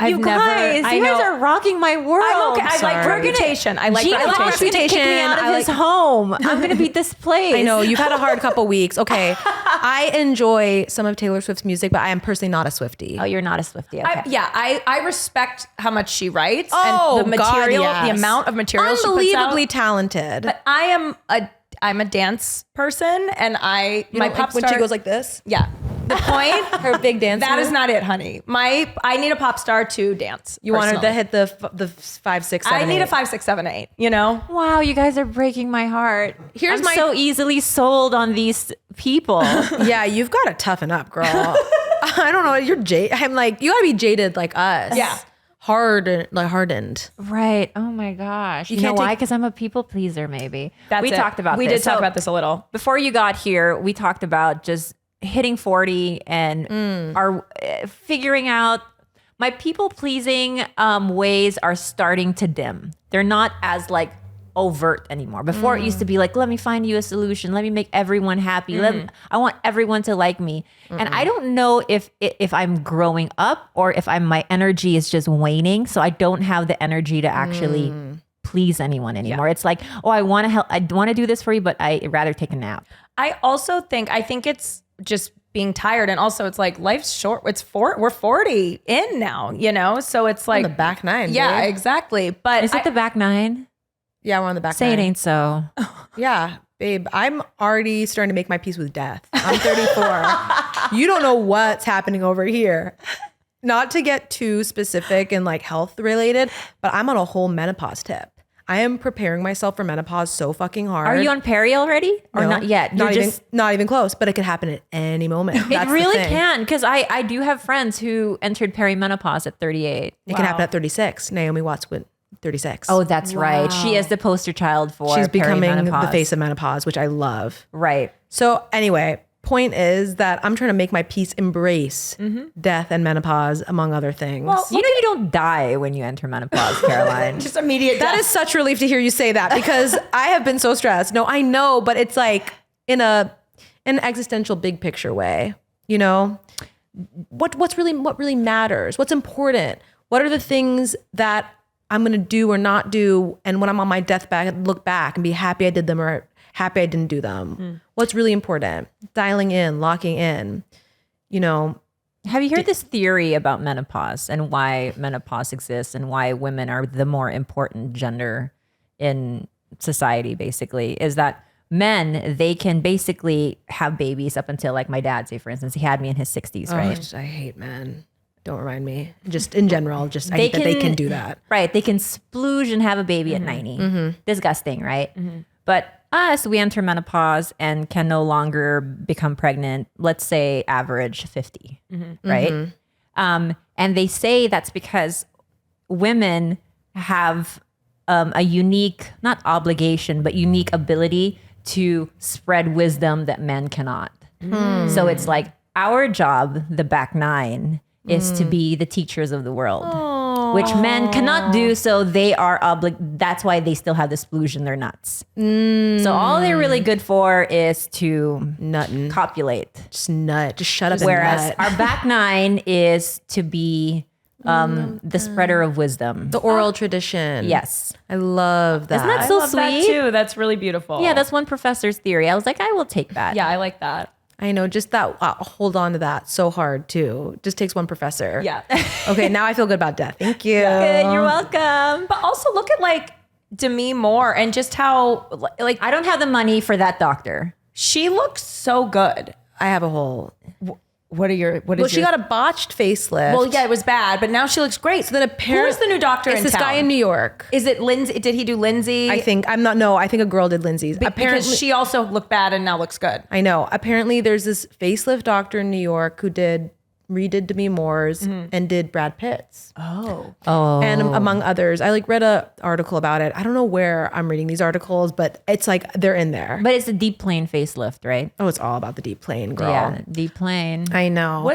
[SPEAKER 4] You
[SPEAKER 2] guys are rocking my world.
[SPEAKER 4] I'm okay. I like Reputation. I like Reputation.
[SPEAKER 2] Kick me out of his home. I'm gonna be displaced.
[SPEAKER 1] I know you've had a hard couple weeks. Okay, I enjoy some of Taylor Swift's music, but I am personally not a Swiftie.
[SPEAKER 2] Oh, you're not a Swiftie. Okay.
[SPEAKER 4] I respect how much she writes and the material, the amount of material she puts out.
[SPEAKER 1] Unbelievably talented.
[SPEAKER 4] But I'm a dance person, and my pop star,
[SPEAKER 1] when she goes like this.
[SPEAKER 4] Yeah. The point,
[SPEAKER 1] her big dance.
[SPEAKER 4] That is not it, honey. I need a pop star to dance.
[SPEAKER 1] You want her to hit the 5, 6, 7,
[SPEAKER 4] I need
[SPEAKER 1] 8.
[SPEAKER 4] a 5, 6, 7, 8. You know.
[SPEAKER 2] Wow, you guys are breaking my heart. I'm so easily sold on these people.
[SPEAKER 1] Yeah, you've got to toughen up, girl. I don't know. You're jaded. I'm you gotta be jaded like us.
[SPEAKER 4] Yeah.
[SPEAKER 1] Hardened.
[SPEAKER 2] Right. Oh my gosh. You know why? Because I'm a people pleaser, maybe.
[SPEAKER 4] We
[SPEAKER 2] talked about this.
[SPEAKER 4] We did talk about this a little.
[SPEAKER 2] Before you got here, we talked about just hitting 40 and our figuring out my people pleasing ways are starting to dim. They're not as overt anymore. Before it used to be let me find you a solution. Let me make everyone happy. I want everyone to like me. And I don't know if I'm growing up or if my energy is just waning. So I don't have the energy to actually please anyone anymore. It's I want to help. I want to do this for you, but I'd rather take a nap.
[SPEAKER 4] I also think it's just being tired. And also it's like life's short. We're 40 in now, So it's like
[SPEAKER 1] On the back nine.
[SPEAKER 4] Yeah,
[SPEAKER 1] babe.
[SPEAKER 4] exactly. But
[SPEAKER 2] Is it the back nine?
[SPEAKER 1] Yeah, we're on the back
[SPEAKER 2] Say
[SPEAKER 1] nine.
[SPEAKER 2] it ain't so.
[SPEAKER 1] Yeah, babe, I'm already starting to make my peace with death. I'm 34. You don't know what's happening over here. Not to get too specific and like health related, but I'm on a whole menopause tip. I am preparing myself for menopause so fucking hard.
[SPEAKER 2] Are you on peri already? Or
[SPEAKER 1] No,
[SPEAKER 2] not yet?
[SPEAKER 1] Not even close, but it could happen at any moment.
[SPEAKER 2] It
[SPEAKER 1] That's the
[SPEAKER 2] really
[SPEAKER 1] thing.
[SPEAKER 2] can, because I do have friends who entered perimenopause at 38.
[SPEAKER 1] It can happen at 36. Naomi Watts went 36.
[SPEAKER 2] Oh, that's right. She is the poster child for
[SPEAKER 1] she's becoming the
[SPEAKER 2] perimenopause.
[SPEAKER 1] face of menopause, which I love.
[SPEAKER 2] Right.
[SPEAKER 1] So anyway, point is that I'm trying to make my peace embrace death and menopause, among other things.
[SPEAKER 2] Well, you don't die when you enter menopause, Caroline.
[SPEAKER 4] just immediate
[SPEAKER 1] that
[SPEAKER 4] death.
[SPEAKER 1] is such relief to hear you say that, because I have been so stressed. No, I know, but it's like in an existential big picture way, what really matters? What's important? What are the things that I'm going to do or not do? And when I'm on my deathbed, look back and be happy I did them or happy I didn't do them. What's really important? Dialing in, locking in,
[SPEAKER 2] Have you heard this theory about menopause and why menopause exists and why women are the more important gender in society, basically, is that men, they can basically have babies up until, like my dad, say, for instance, he had me in his 60s, right?
[SPEAKER 1] I hate men. Don't remind me. Just in general, I hate that they can do that.
[SPEAKER 2] Right. They can splooge and have a baby at 90. Disgusting, right? But us, we enter menopause and can no longer become pregnant, let's say average 50, right? And they say that's because women have a unique, not obligation, but unique ability to spread wisdom that men cannot. So it's like our job, the back nine, is to be the teachers of the world, which men cannot do. So they are that's why they still have the splooge in their nuts. So all they're really good for is to copulate.
[SPEAKER 1] Just nut. Just shut up and
[SPEAKER 2] Whereas
[SPEAKER 1] nut.
[SPEAKER 2] our back nine is to be the spreader of wisdom.
[SPEAKER 1] The oral tradition.
[SPEAKER 2] Yes.
[SPEAKER 1] I love that.
[SPEAKER 2] Isn't that
[SPEAKER 4] I
[SPEAKER 2] so
[SPEAKER 4] love that
[SPEAKER 2] sweet?
[SPEAKER 4] too. That's really beautiful.
[SPEAKER 2] Yeah, that's one professor's theory. I was like, I will take that.
[SPEAKER 4] Yeah, I like that.
[SPEAKER 1] I know, just that, hold on to that so hard too. Just takes one professor.
[SPEAKER 4] Yeah.
[SPEAKER 1] Okay, now I feel good about death. Thank you.
[SPEAKER 2] Good, you're welcome.
[SPEAKER 4] But also look at like Demi Moore and just how like
[SPEAKER 2] I don't have the money for that doctor.
[SPEAKER 4] she looks so good.
[SPEAKER 1] I have a whole.
[SPEAKER 4] What
[SPEAKER 1] She got a botched facelift.
[SPEAKER 4] Well, yeah, it was bad, but now she looks great. So then apparently, who's the new doctor
[SPEAKER 1] it's
[SPEAKER 4] in
[SPEAKER 1] this
[SPEAKER 4] town?
[SPEAKER 1] guy in New York.
[SPEAKER 4] Is it Lindsay? Did he do Lindsay?
[SPEAKER 1] I think I think a girl did Lindsay's.
[SPEAKER 4] because she also looked bad and now looks good.
[SPEAKER 1] I know. Apparently, there's this facelift doctor in New York who redid Demi Moore's and did Brad Pitt's.
[SPEAKER 4] Oh.
[SPEAKER 1] And among others. I read a article about it. I don't know where I'm reading these articles, but it's like they're in there.
[SPEAKER 2] But it's a deep plane facelift, right?
[SPEAKER 1] Oh, it's all about the deep plane, girl.
[SPEAKER 2] Yeah, deep plane.
[SPEAKER 1] I know.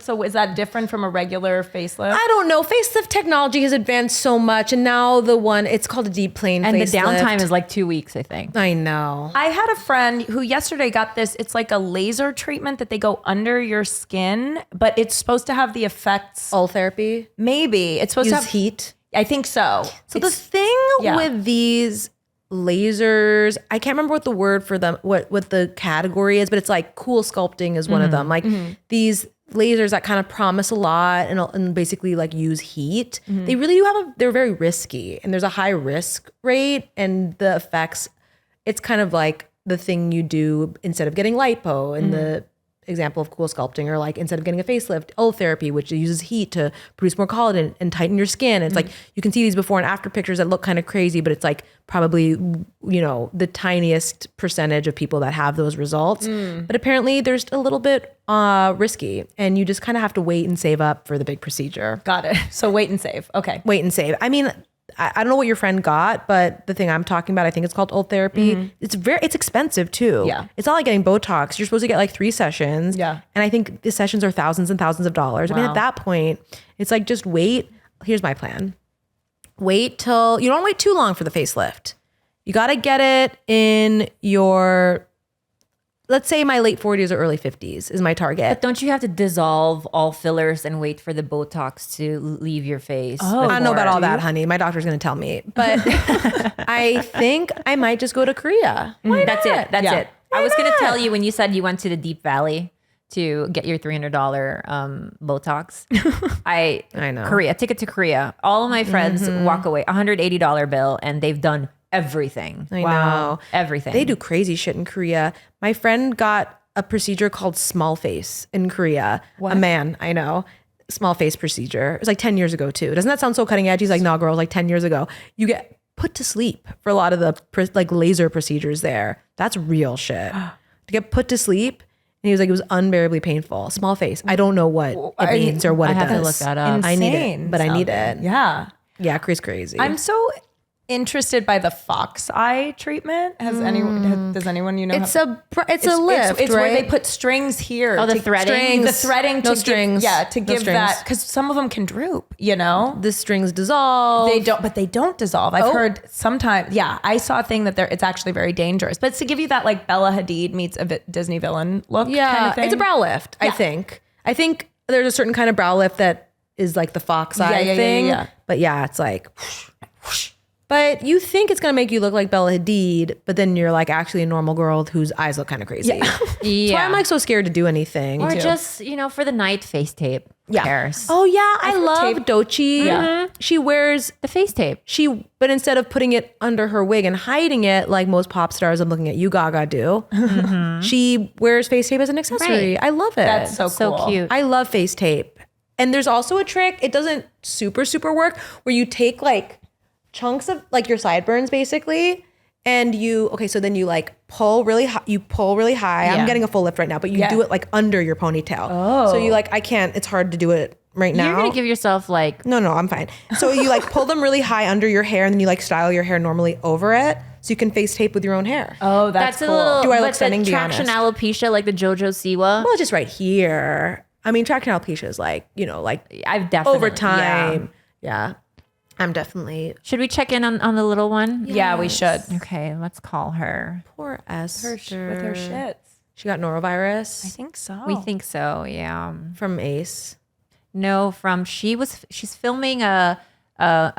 [SPEAKER 4] So is that different from a regular facelift?
[SPEAKER 1] I don't know. Facelift technology has advanced so much, and now it's called a deep plane
[SPEAKER 2] And
[SPEAKER 1] facelift.
[SPEAKER 2] the downtime is like 2 weeks, I think.
[SPEAKER 1] I know.
[SPEAKER 4] I had a friend who yesterday got this. It's like a laser treatment that they go under your skin, but it's supposed to have the effects.
[SPEAKER 1] All therapy.
[SPEAKER 4] Maybe it's supposed to
[SPEAKER 1] Use
[SPEAKER 4] have
[SPEAKER 1] heat.
[SPEAKER 4] I think so.
[SPEAKER 1] So the thing with these lasers, I can't remember what the word for them, what the category is, but it's like cool sculpting is one of them. Like these lasers that kind of promise a lot and basically like use heat. They really do they're very risky, and there's a high risk rate, and the effects, it's kind of like the thing you do instead of getting lipo and the example of cool sculpting, or like instead of getting a facelift, therapy, which uses heat to produce more collagen and tighten your skin. It's like you can see these before and after pictures that look kind of crazy, but it's like probably the tiniest percentage of people that have those results. But apparently there's a little bit risky, and you just kind of have to wait and save up for the big procedure.
[SPEAKER 4] Got it. So wait and save. Okay.
[SPEAKER 1] Wait and save. I mean, I don't know what your friend got, but the thing I'm talking about, I think it's called old therapy. It's expensive too.
[SPEAKER 4] Yeah.
[SPEAKER 1] It's not like getting Botox. You're supposed to get like 3 sessions.
[SPEAKER 4] Yeah.
[SPEAKER 1] And I think the sessions are thousands and thousands of dollars. I mean, at that point, it's like, just wait. Here's my plan. Wait till, you don't wait too long for the facelift. You got to get it in your, let's say my late 40s or early 50s is my target.
[SPEAKER 2] But don't you have to dissolve all fillers and wait for the Botox to leave your face?
[SPEAKER 1] I don't know about all that, honey. My doctor's going to tell me. But I think I might just go to Korea.
[SPEAKER 2] That's it. That's it. I was going to tell you when you said you went to the Deep Valley to get your $300 Botox. I
[SPEAKER 1] know.
[SPEAKER 2] Korea, ticket to Korea. All of my friends walk away, $180 bill, and they've done everything.
[SPEAKER 1] I know.
[SPEAKER 2] Everything.
[SPEAKER 1] They do crazy shit in Korea. My friend got a procedure called small face in Korea. A man, I know. Small face procedure. It was like 10 years ago too. Doesn't that sound so cutting edge? He's like, no, girl, like 10 years ago. You get put to sleep for a lot of the like laser procedures there. That's real shit. To get put to sleep. And he was like, it was unbearably painful. Small face. I don't know what it means or what it does.
[SPEAKER 2] I have to look that up.
[SPEAKER 1] I need it, but I need it.
[SPEAKER 4] Yeah.
[SPEAKER 1] Yeah, crazy.
[SPEAKER 4] I'm so interested by the fox eye treatment. Does anyone you know?
[SPEAKER 1] It's a lift,
[SPEAKER 4] it's
[SPEAKER 1] right?
[SPEAKER 4] where they put strings here.
[SPEAKER 2] Oh, the threading?
[SPEAKER 4] The threading.
[SPEAKER 1] No
[SPEAKER 4] to
[SPEAKER 1] strings.
[SPEAKER 4] To
[SPEAKER 1] No
[SPEAKER 4] give
[SPEAKER 1] strings.
[SPEAKER 4] that, because some of them can droop, you know?
[SPEAKER 1] The strings dissolve.
[SPEAKER 4] They don't dissolve. I've heard sometimes, I saw a thing that it's actually very dangerous. But it's to give you that like Bella Hadid meets a Disney villain look kind of thing.
[SPEAKER 1] It's a brow lift, I think. I think there's a certain kind of brow lift that is like the fox eye thing.
[SPEAKER 4] Yeah.
[SPEAKER 1] But yeah, it's like whoosh, whoosh. But you think it's gonna make you look like Bella Hadid, but then you're like actually a normal girl whose eyes look kind of crazy. That's why I'm like so scared to do anything.
[SPEAKER 2] Or just, for the night, face tape. Who cares?
[SPEAKER 1] Oh yeah, I love Doechii.
[SPEAKER 4] Yeah.
[SPEAKER 1] She wears
[SPEAKER 2] The face tape.
[SPEAKER 1] but instead of putting it under her wig and hiding it like most pop stars, I'm looking at you, Gaga, do. She wears face tape as an accessory.
[SPEAKER 2] Right.
[SPEAKER 1] I love it.
[SPEAKER 4] That's so
[SPEAKER 2] So
[SPEAKER 4] cool.
[SPEAKER 2] cute.
[SPEAKER 1] I love face tape. And there's also a trick. It doesn't super work where you take like chunks of like your sideburns basically. And so then you like pull really high. You pull really high. I'm getting a full lift right now, but you do it like under your ponytail. Oh. So you like, it's hard to do it right now.
[SPEAKER 2] You're going to give yourself like...
[SPEAKER 1] No, I'm fine. So you like pull them really high under your hair and then you like style your hair normally over it. So you can face tape with your own hair.
[SPEAKER 4] Oh, that's cool.
[SPEAKER 2] a little...
[SPEAKER 1] Do I look
[SPEAKER 2] but
[SPEAKER 1] stunning,
[SPEAKER 2] the
[SPEAKER 1] be
[SPEAKER 2] traction
[SPEAKER 1] honest?
[SPEAKER 2] alopecia like the JoJo Siwa.
[SPEAKER 1] Well, just right here. I mean, traction alopecia is like, like
[SPEAKER 2] I've definitely...
[SPEAKER 1] over time. Yeah. I'm definitely...
[SPEAKER 2] Should we check in on the little one?
[SPEAKER 4] Yeah, we should.
[SPEAKER 2] Okay, let's call her.
[SPEAKER 1] Poor Esther.
[SPEAKER 4] With her shits.
[SPEAKER 1] She got norovirus.
[SPEAKER 4] I think so.
[SPEAKER 2] We think so, yeah.
[SPEAKER 1] From Ace.
[SPEAKER 2] No, she's filming a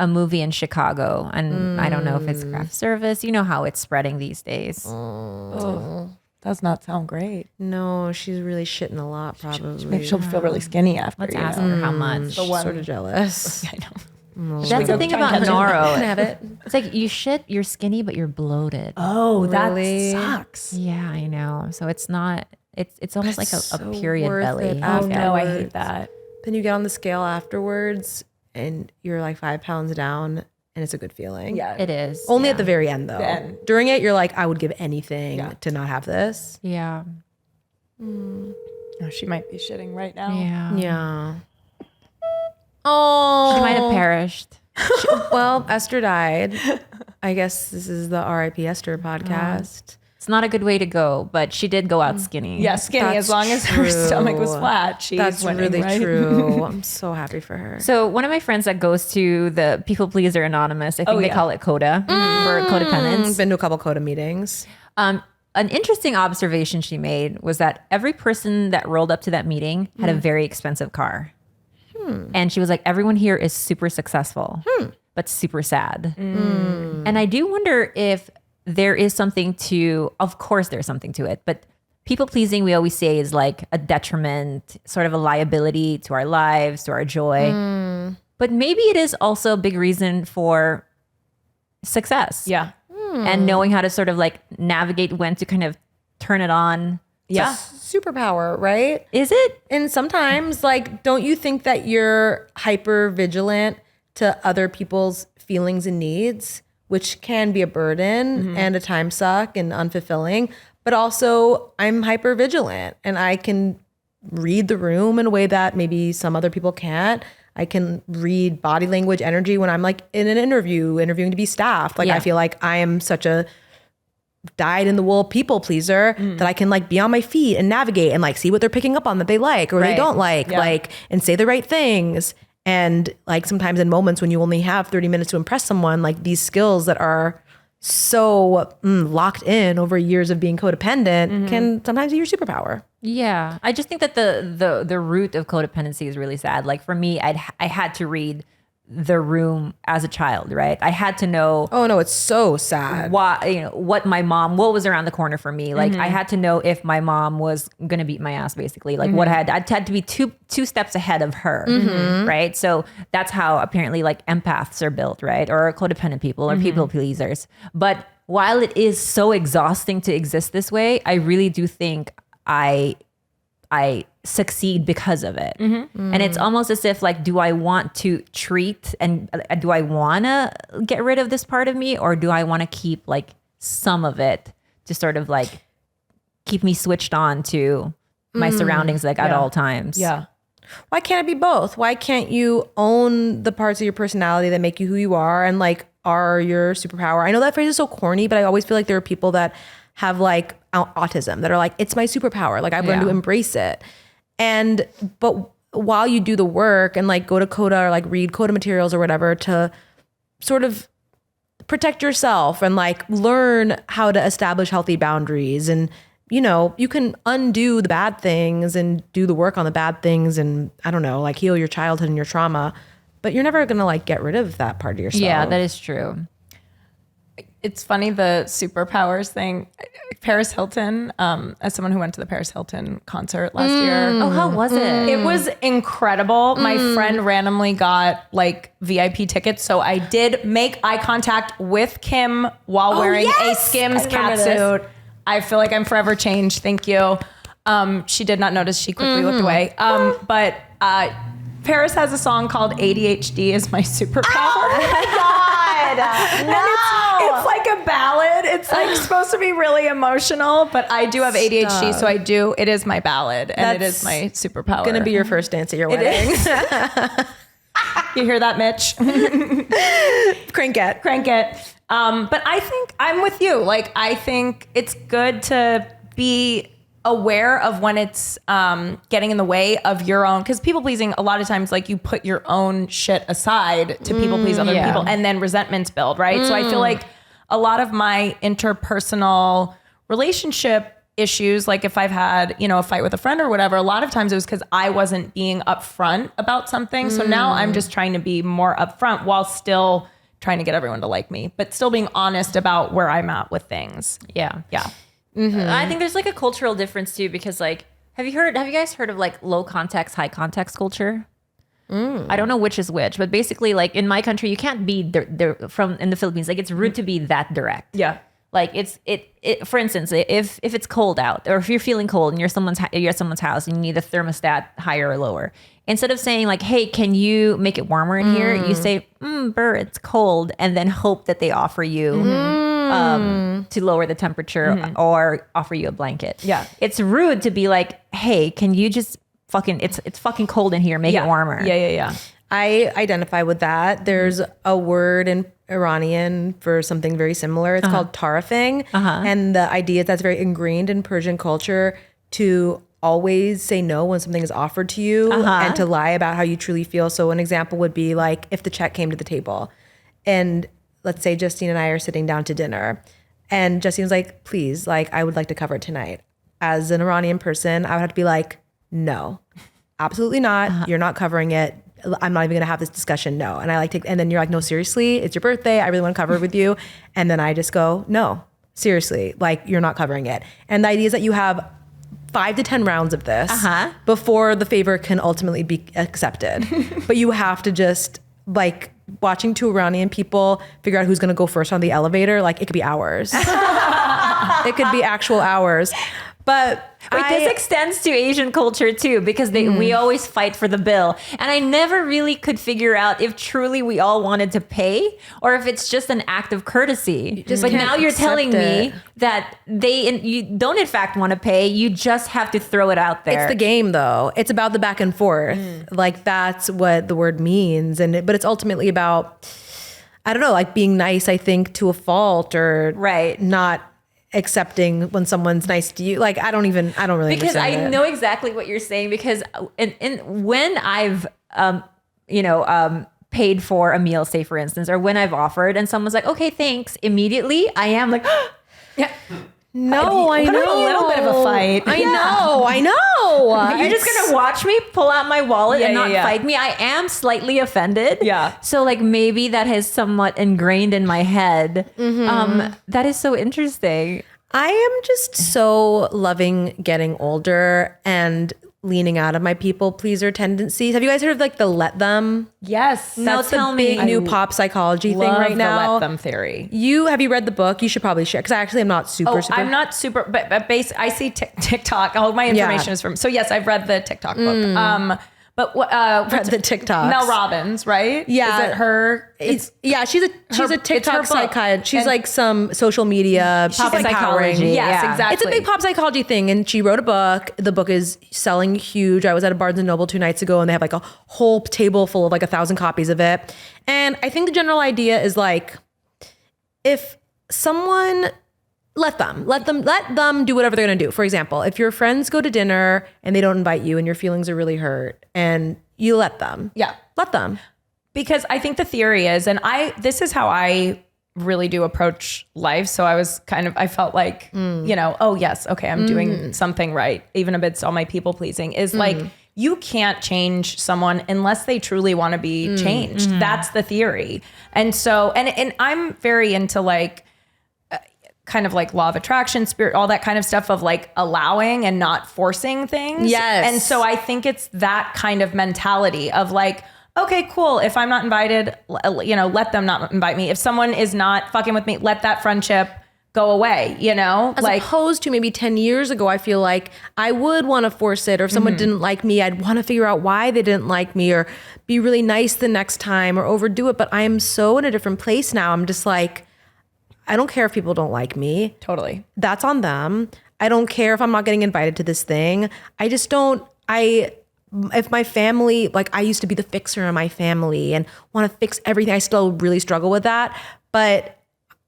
[SPEAKER 2] movie in Chicago, and I don't know if it's craft service. You know how it's spreading these days.
[SPEAKER 4] Does not sound great.
[SPEAKER 1] No, she's really shitting a lot, probably.
[SPEAKER 4] Maybe she'll feel really skinny after.
[SPEAKER 2] Let's
[SPEAKER 4] you
[SPEAKER 2] ask
[SPEAKER 4] know?
[SPEAKER 2] her how much.
[SPEAKER 1] Sort of jealous.
[SPEAKER 4] I know.
[SPEAKER 2] That's the thing about
[SPEAKER 1] Can I
[SPEAKER 2] Noro.
[SPEAKER 1] have it?
[SPEAKER 2] It's like you shit, you're skinny, but you're bloated.
[SPEAKER 4] Oh,
[SPEAKER 1] Really?
[SPEAKER 4] that sucks.
[SPEAKER 2] Yeah, I know. So it's not. It's almost like
[SPEAKER 1] so
[SPEAKER 2] a period
[SPEAKER 1] worth
[SPEAKER 2] belly.
[SPEAKER 1] it
[SPEAKER 4] Oh no, I hate
[SPEAKER 1] afterwards.
[SPEAKER 4] that.
[SPEAKER 1] Then you get on the scale afterwards and you're like 5 pounds down and it's a good feeling.
[SPEAKER 4] Yeah.
[SPEAKER 2] It is.
[SPEAKER 1] Only
[SPEAKER 2] yeah.
[SPEAKER 1] at the very end though.
[SPEAKER 4] Then.
[SPEAKER 1] During it, you're like, I would give anything to not have this.
[SPEAKER 2] Yeah.
[SPEAKER 4] Oh, she might be shitting right now.
[SPEAKER 2] Yeah.
[SPEAKER 1] Yeah. Oh.
[SPEAKER 2] She might have perished.
[SPEAKER 1] Well, Esther died. I guess this is the R.I.P. Esther podcast.
[SPEAKER 2] It's not a good way to go, but she did go out skinny.
[SPEAKER 4] Yeah, skinny.
[SPEAKER 1] That's
[SPEAKER 4] as long as her stomach was
[SPEAKER 1] true.
[SPEAKER 4] flat, she's
[SPEAKER 1] That's
[SPEAKER 4] winning,
[SPEAKER 1] really
[SPEAKER 4] right?
[SPEAKER 1] true. I'm so happy for her.
[SPEAKER 2] So one of my friends that goes to the People Pleaser Anonymous, I think they call it CODA for codependence.
[SPEAKER 1] Been to a couple CODA meetings.
[SPEAKER 2] An interesting observation she made was that every person that rolled up to that meeting had a very expensive car. And she was like, everyone here is super successful, but super sad. And I do wonder if there is something to, of course there's something to it, but people pleasing, we always say, is like a detriment, sort of a liability to our lives, to our joy. But maybe it is also a big reason for success.
[SPEAKER 4] Yeah.
[SPEAKER 2] And knowing how to sort of like navigate when to kind of turn it on.
[SPEAKER 4] Yeah.
[SPEAKER 1] Superpower, right?
[SPEAKER 2] Is it?
[SPEAKER 1] And sometimes, like, don't you think that you're hyper vigilant to other people's feelings and needs, which can be a burden and a time suck and unfulfilling? But also, I'm hyper vigilant and I can read the room in a way that maybe some other people can't. I can read body language, energy when I'm like in an interviewing to be staffed. Like, I feel like I am such a dyed in the wool people pleaser that I can like be on my feet and navigate and like see what they're picking up on that they like or they don't like, like, and say the right things. And like sometimes in moments when you only have 30 minutes to impress someone, like these skills that are so locked in over years of being codependent can sometimes be your superpower.
[SPEAKER 2] Yeah. I just think that the root of codependency is really sad. Like for me, I had to read the room as a child, right? I had to know
[SPEAKER 1] Oh no, it's so sad.
[SPEAKER 2] what was around the corner for me. Like I had to know if my mom was gonna beat my ass, basically. Like I had to be two steps ahead of her, right? So that's how apparently like empaths are built, right? Or codependent people or people pleasers. But while it is so exhausting to exist this way, I really do think I succeed because of it. And it's almost as if like, do I want to treat and do I want to get rid of this part of me, or do I want to keep like some of it to sort of like keep me switched on to my surroundings like at all times?
[SPEAKER 4] Yeah.
[SPEAKER 1] Why can't it be both? Why can't you own the parts of your personality that make you who you are and like are your superpower? I know that phrase is so corny, but I always feel like there are people that have like autism that are like, it's my superpower. Like I've learned to embrace it. But while you do the work and like go to Coda or like read Coda materials or whatever to sort of protect yourself and like learn how to establish healthy boundaries, and you know, you can undo the bad things and do the work on the bad things and I don't know, like heal your childhood and your trauma, but you're never going to like get rid of that part of yourself.
[SPEAKER 2] Yeah, that is true.
[SPEAKER 4] It's funny, the superpowers thing. Paris Hilton, as someone who went to the Paris Hilton concert last year.
[SPEAKER 2] Oh, how was it?
[SPEAKER 4] It was incredible. My friend randomly got like VIP tickets. So I did make eye contact with Kim while wearing a Skims catsuit. I feel like I'm forever changed. Thank you. She did not notice. She quickly looked away. But Paris has a song called ADHD is my superpower.
[SPEAKER 2] Oh my God.
[SPEAKER 4] And it's like a ballad. It's like supposed to be really emotional, but I do have ADHD, so it is my ballad, and it is my superpower.
[SPEAKER 1] Gonna be your first dance at your wedding.
[SPEAKER 4] You hear that, Mitch?
[SPEAKER 1] Crank it.
[SPEAKER 4] But I think I'm with you. Like, I think it's good to be aware of when it's getting in the way of your own, because people pleasing, a lot of times, like you put your own shit aside to people please other people, and then resentments build, right? So I feel like a lot of my interpersonal relationship issues, like if I've had, a fight with a friend or whatever, a lot of times it was because I wasn't being upfront about something. So now I'm just trying to be more upfront while still trying to get everyone to like me, but still being honest about where I'm at with things.
[SPEAKER 2] Yeah.
[SPEAKER 4] Mm-hmm.
[SPEAKER 2] I think there's like a cultural difference too, because like, have you guys heard of like low context, high context culture? I don't know which is which, but basically like in my country, you can't be from in the Philippines. Like it's rude to be that direct.
[SPEAKER 4] Yeah.
[SPEAKER 2] Like it's for instance, if it's cold out, or if you're feeling cold and you're at someone's house and you need a thermostat higher or lower, instead of saying like, hey, can you make it warmer in here? You say, burr, it's cold, and then hope that they offer you to lower the temperature or offer you a blanket.
[SPEAKER 4] Yeah.
[SPEAKER 2] It's rude to be like, hey, can you just it's fucking cold in here, make it warmer.
[SPEAKER 4] Yeah.
[SPEAKER 1] I identify with that. There's a word in Iranian for something very similar. It's called tarifing. And the idea is that's very ingrained in Persian culture to always say no when something is offered to you and to lie about how you truly feel. So an example would be like if the check came to the table and let's say Justine and I are sitting down to dinner and Justine was like, please, like I would like to cover it tonight. As an Iranian person, I would have to be like, no, absolutely not. You're not covering it. I'm not even going to have this discussion. No. And and then you're like, no, seriously, it's your birthday. I really want to cover it with you. And then I just go, no, seriously, like you're not covering it. And the idea is that you have 5 to 10 rounds of this before the favor can ultimately be accepted. But you have to just like watching 2 Iranian people figure out who's going to go first on the elevator. Like it could be hours. It could be actual hours. But
[SPEAKER 2] this extends to Asian culture too, because we always fight for the bill. And I never really could figure out if truly we all wanted to pay or if it's just an act of courtesy. But now you're telling me that you don't in fact want to pay. You just have to throw it out there.
[SPEAKER 1] It's the game though. It's about the back and forth. Like that's what the word means. But it's ultimately about, I don't know, like being nice, I think, to a fault or not accepting when someone's nice to you. Like I don't really
[SPEAKER 2] because
[SPEAKER 1] understand
[SPEAKER 2] I know exactly what you're saying, because when I've paid for a meal, say for instance, or when I've offered and someone's like, okay, thanks, immediately I am like,
[SPEAKER 1] No, I
[SPEAKER 4] Put
[SPEAKER 1] know.
[SPEAKER 4] up a little bit of a fight.
[SPEAKER 1] I know.
[SPEAKER 2] You're just gonna watch me pull out my wallet and not
[SPEAKER 4] yeah.
[SPEAKER 2] fight me. I am slightly offended.
[SPEAKER 4] Yeah.
[SPEAKER 2] So like maybe that is somewhat ingrained in my head. That is so interesting.
[SPEAKER 1] I am just so loving getting older and leaning out of my people pleaser tendencies. Have you guys heard of like the let them?
[SPEAKER 4] Yes.
[SPEAKER 2] No,
[SPEAKER 1] That's the
[SPEAKER 2] tell
[SPEAKER 1] big
[SPEAKER 2] me.
[SPEAKER 1] new pop psychology thing
[SPEAKER 4] Love
[SPEAKER 1] right
[SPEAKER 4] the
[SPEAKER 1] now.
[SPEAKER 4] let them theory.
[SPEAKER 1] Have you read the book? You should probably share because I actually am not super.
[SPEAKER 4] I'm not super, but I see TikTok. All of my information is from. So yes, I've read the TikTok book. But
[SPEAKER 1] read the TikToks.
[SPEAKER 4] Mel Robbins, right?
[SPEAKER 1] Yeah.
[SPEAKER 4] Is it her?
[SPEAKER 1] She's a
[SPEAKER 4] it's her
[SPEAKER 1] TikTok
[SPEAKER 4] book.
[SPEAKER 1] psychiatrist. She's
[SPEAKER 4] And-
[SPEAKER 1] like some social media
[SPEAKER 2] Pop
[SPEAKER 1] empowering.
[SPEAKER 2] psychology.
[SPEAKER 4] Yes,
[SPEAKER 2] Yeah.
[SPEAKER 4] exactly.
[SPEAKER 1] It's a big pop psychology thing, and she wrote a book. The book is selling huge. I was at a Barnes and Noble 2 nights ago, and they have like a whole table full of like 1,000 copies of it. And I think the general idea is like, if someone let them do whatever they're gonna do. For example, if your friends go to dinner and they don't invite you, and your feelings are really hurt, and you let them, let them.
[SPEAKER 4] Because I think the theory is, and this is how I really do approach life. So I felt like, oh yes, okay, I'm doing something right, even amidst all my people pleasing, is like, you can't change someone unless they truly want to be changed. That's the theory. And so, and I'm very into like, kind of like law of attraction, spirit, all that kind of stuff of like allowing and not forcing things.
[SPEAKER 1] Yes.
[SPEAKER 4] And so I think it's that kind of mentality of like, okay, cool. If I'm not invited, let them not invite me. If someone is not fucking with me, let that friendship go away,
[SPEAKER 1] As opposed to maybe 10 years ago, I feel like I would want to force it, or if someone didn't like me, I'd want to figure out why they didn't like me, or be really nice the next time, or overdo it. But I am so in a different place now. I'm just like, I don't care if people don't like me.
[SPEAKER 4] Totally.
[SPEAKER 1] That's on them. I don't care if I'm not getting invited to this thing. I just don't, if my family, like I used to be the fixer in my family and want to fix everything. I still really struggle with that. But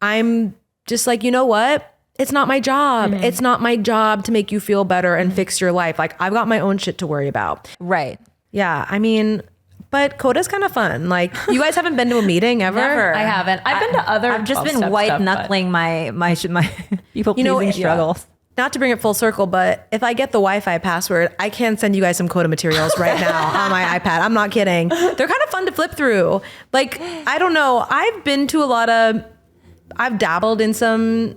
[SPEAKER 1] I'm just like, you know what? It's not my job. It's not my job to make you feel better and fix your life. Like I've got my own shit to worry about.
[SPEAKER 2] Right.
[SPEAKER 1] Yeah. I mean, but Coda's kind of fun. Like you guys haven't been to a meeting ever?
[SPEAKER 2] Never.
[SPEAKER 4] I haven't. I've been to other.
[SPEAKER 2] I've just been
[SPEAKER 4] 12-step
[SPEAKER 2] white
[SPEAKER 4] stuff, but-
[SPEAKER 2] knuckling my people pleasing
[SPEAKER 1] yeah.
[SPEAKER 2] struggles.
[SPEAKER 1] Not to bring it full circle, but if I get the Wi-Fi password, I can send you guys some Coda materials right now on my iPad. I'm not kidding. They're kind of fun to flip through. Like, I don't know. I've dabbled in some,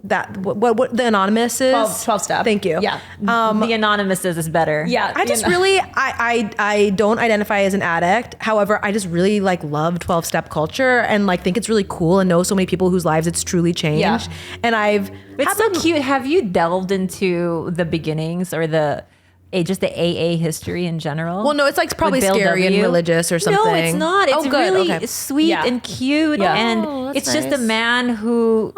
[SPEAKER 1] what the anonymous is.
[SPEAKER 4] 12 step.
[SPEAKER 1] Thank you.
[SPEAKER 4] Yeah.
[SPEAKER 2] The anonymous is better.
[SPEAKER 4] Yeah.
[SPEAKER 1] I just really, I don't identify as an addict. However, I just really like love 12-step culture and like think it's really cool and know so many people whose lives it's truly changed.
[SPEAKER 4] Yeah.
[SPEAKER 1] And
[SPEAKER 2] It's so cute. Have you delved into the beginnings or just the AA history in general?
[SPEAKER 1] well, no, it's like probably
[SPEAKER 2] Bill
[SPEAKER 1] scary and
[SPEAKER 2] W?
[SPEAKER 1] religious or something.
[SPEAKER 2] No, it's not. It's
[SPEAKER 1] good.
[SPEAKER 2] really
[SPEAKER 1] Okay.
[SPEAKER 2] sweet
[SPEAKER 4] Yeah.
[SPEAKER 2] and cute.
[SPEAKER 4] Yeah.
[SPEAKER 2] And
[SPEAKER 1] Oh, that's
[SPEAKER 2] it's just a
[SPEAKER 1] nice.
[SPEAKER 2] man who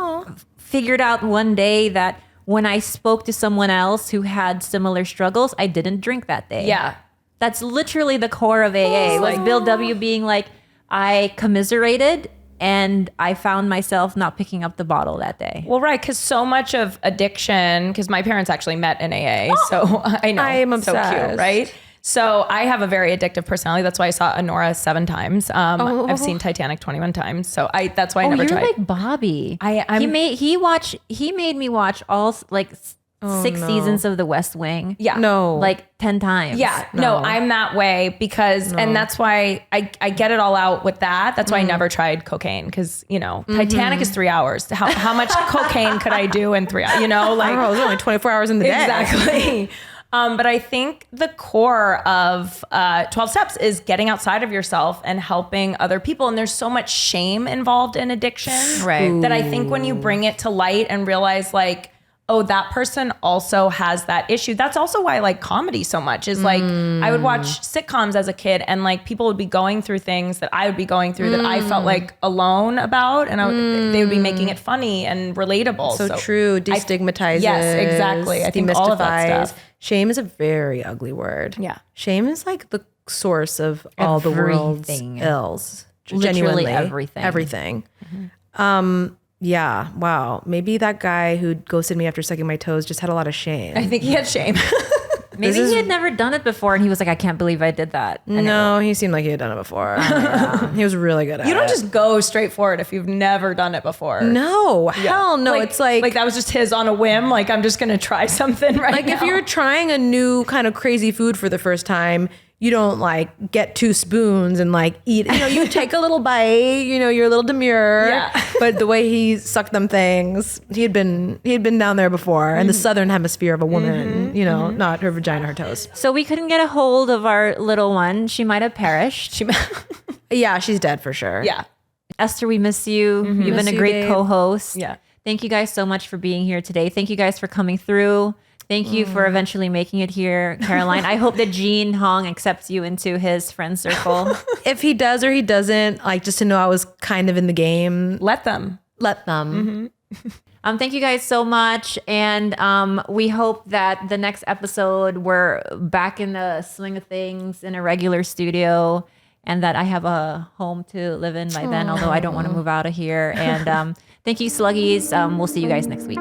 [SPEAKER 2] figured out one day that when I spoke to someone else who had similar struggles, I didn't drink that day.
[SPEAKER 4] Yeah.
[SPEAKER 2] That's literally the core of AA. Was Bill W being like, I commiserated and I found myself not picking up the bottle that day.
[SPEAKER 4] Well, right, because so much of addiction, because my parents actually met in AA, so I know.
[SPEAKER 1] I am
[SPEAKER 4] So cute,
[SPEAKER 1] obsessed.
[SPEAKER 4] right? So I have a very addictive personality. That's why I saw Anora 7 times. I've seen Titanic 21 times. So that's why I never
[SPEAKER 2] you're
[SPEAKER 4] tried.
[SPEAKER 2] like Bobby.
[SPEAKER 4] I'm-
[SPEAKER 2] He made me watch all like 6 seasons of The West Wing.
[SPEAKER 4] Yeah.
[SPEAKER 1] No.
[SPEAKER 2] Like 10 times.
[SPEAKER 4] Yeah, no, I'm that way because, and that's why I get it all out with that. That's why I never tried cocaine because, Titanic is 3 hours. How much cocaine could I do in 3 hours? Like,
[SPEAKER 1] Oh, there's only 24 hours in the day.
[SPEAKER 4] exactly. But I think the core of 12 steps is getting outside of yourself and helping other people. And there's so much shame involved in addiction.
[SPEAKER 2] Right.
[SPEAKER 4] That I think when you bring it to light and realize like, oh, that person also has that issue. That's also why I like comedy so much is like, I would watch sitcoms as a kid and like people would be going through things that I would be going through that I felt like alone about. And they would be making it funny and relatable.
[SPEAKER 1] So true. Destigmatizes.
[SPEAKER 4] Yes, exactly. I think all of that
[SPEAKER 1] demystifies.
[SPEAKER 4] stuff.
[SPEAKER 1] Shame is a very ugly word.
[SPEAKER 4] Yeah.
[SPEAKER 1] Shame is like the source of all the world's
[SPEAKER 2] Everything.
[SPEAKER 1] ills.
[SPEAKER 2] Literally
[SPEAKER 1] Genuinely.
[SPEAKER 2] everything.
[SPEAKER 1] Everything. Yeah. Wow. Maybe that guy who ghosted me after sucking my toes just had a lot of shame.
[SPEAKER 4] I think he had shame.
[SPEAKER 2] Maybe he had never done it before and he was like, I can't believe I did that. And
[SPEAKER 1] No, he seemed like he had done it before. He was really good at it.
[SPEAKER 4] You don't just go straight forward if you've never done it before.
[SPEAKER 1] No, hell no. It's like
[SPEAKER 4] that was just his on a whim. Like, I'm just going to try something right now.
[SPEAKER 1] if you're trying a new kind of crazy food for the first time, you don't like get 2 spoons and like eat, you take a little bite, you're a little demure.
[SPEAKER 4] Yeah.
[SPEAKER 1] But the way he sucked them things, he had been down there before in the southern hemisphere of a woman, not her vagina, her toes.
[SPEAKER 2] So we couldn't get a hold of our little one. She might have perished.
[SPEAKER 1] Yeah, she's dead for sure.
[SPEAKER 4] Yeah.
[SPEAKER 2] Esther, we miss you. You've been a great co-host.
[SPEAKER 4] Yeah.
[SPEAKER 2] Thank you guys so much for being here today. Thank you guys for coming through. Thank you for eventually making it here, Caroline. I hope that Gene Hong accepts you into his friend circle.
[SPEAKER 1] If he does or he doesn't, like just to know I was kind of in the game.
[SPEAKER 4] Let them.
[SPEAKER 2] Thank you guys so much. And we hope that the next episode we're back in the swing of things in a regular studio and that I have a home to live in by then, although I don't want to move out of here. And thank you, Sluggies. We'll see you guys next week.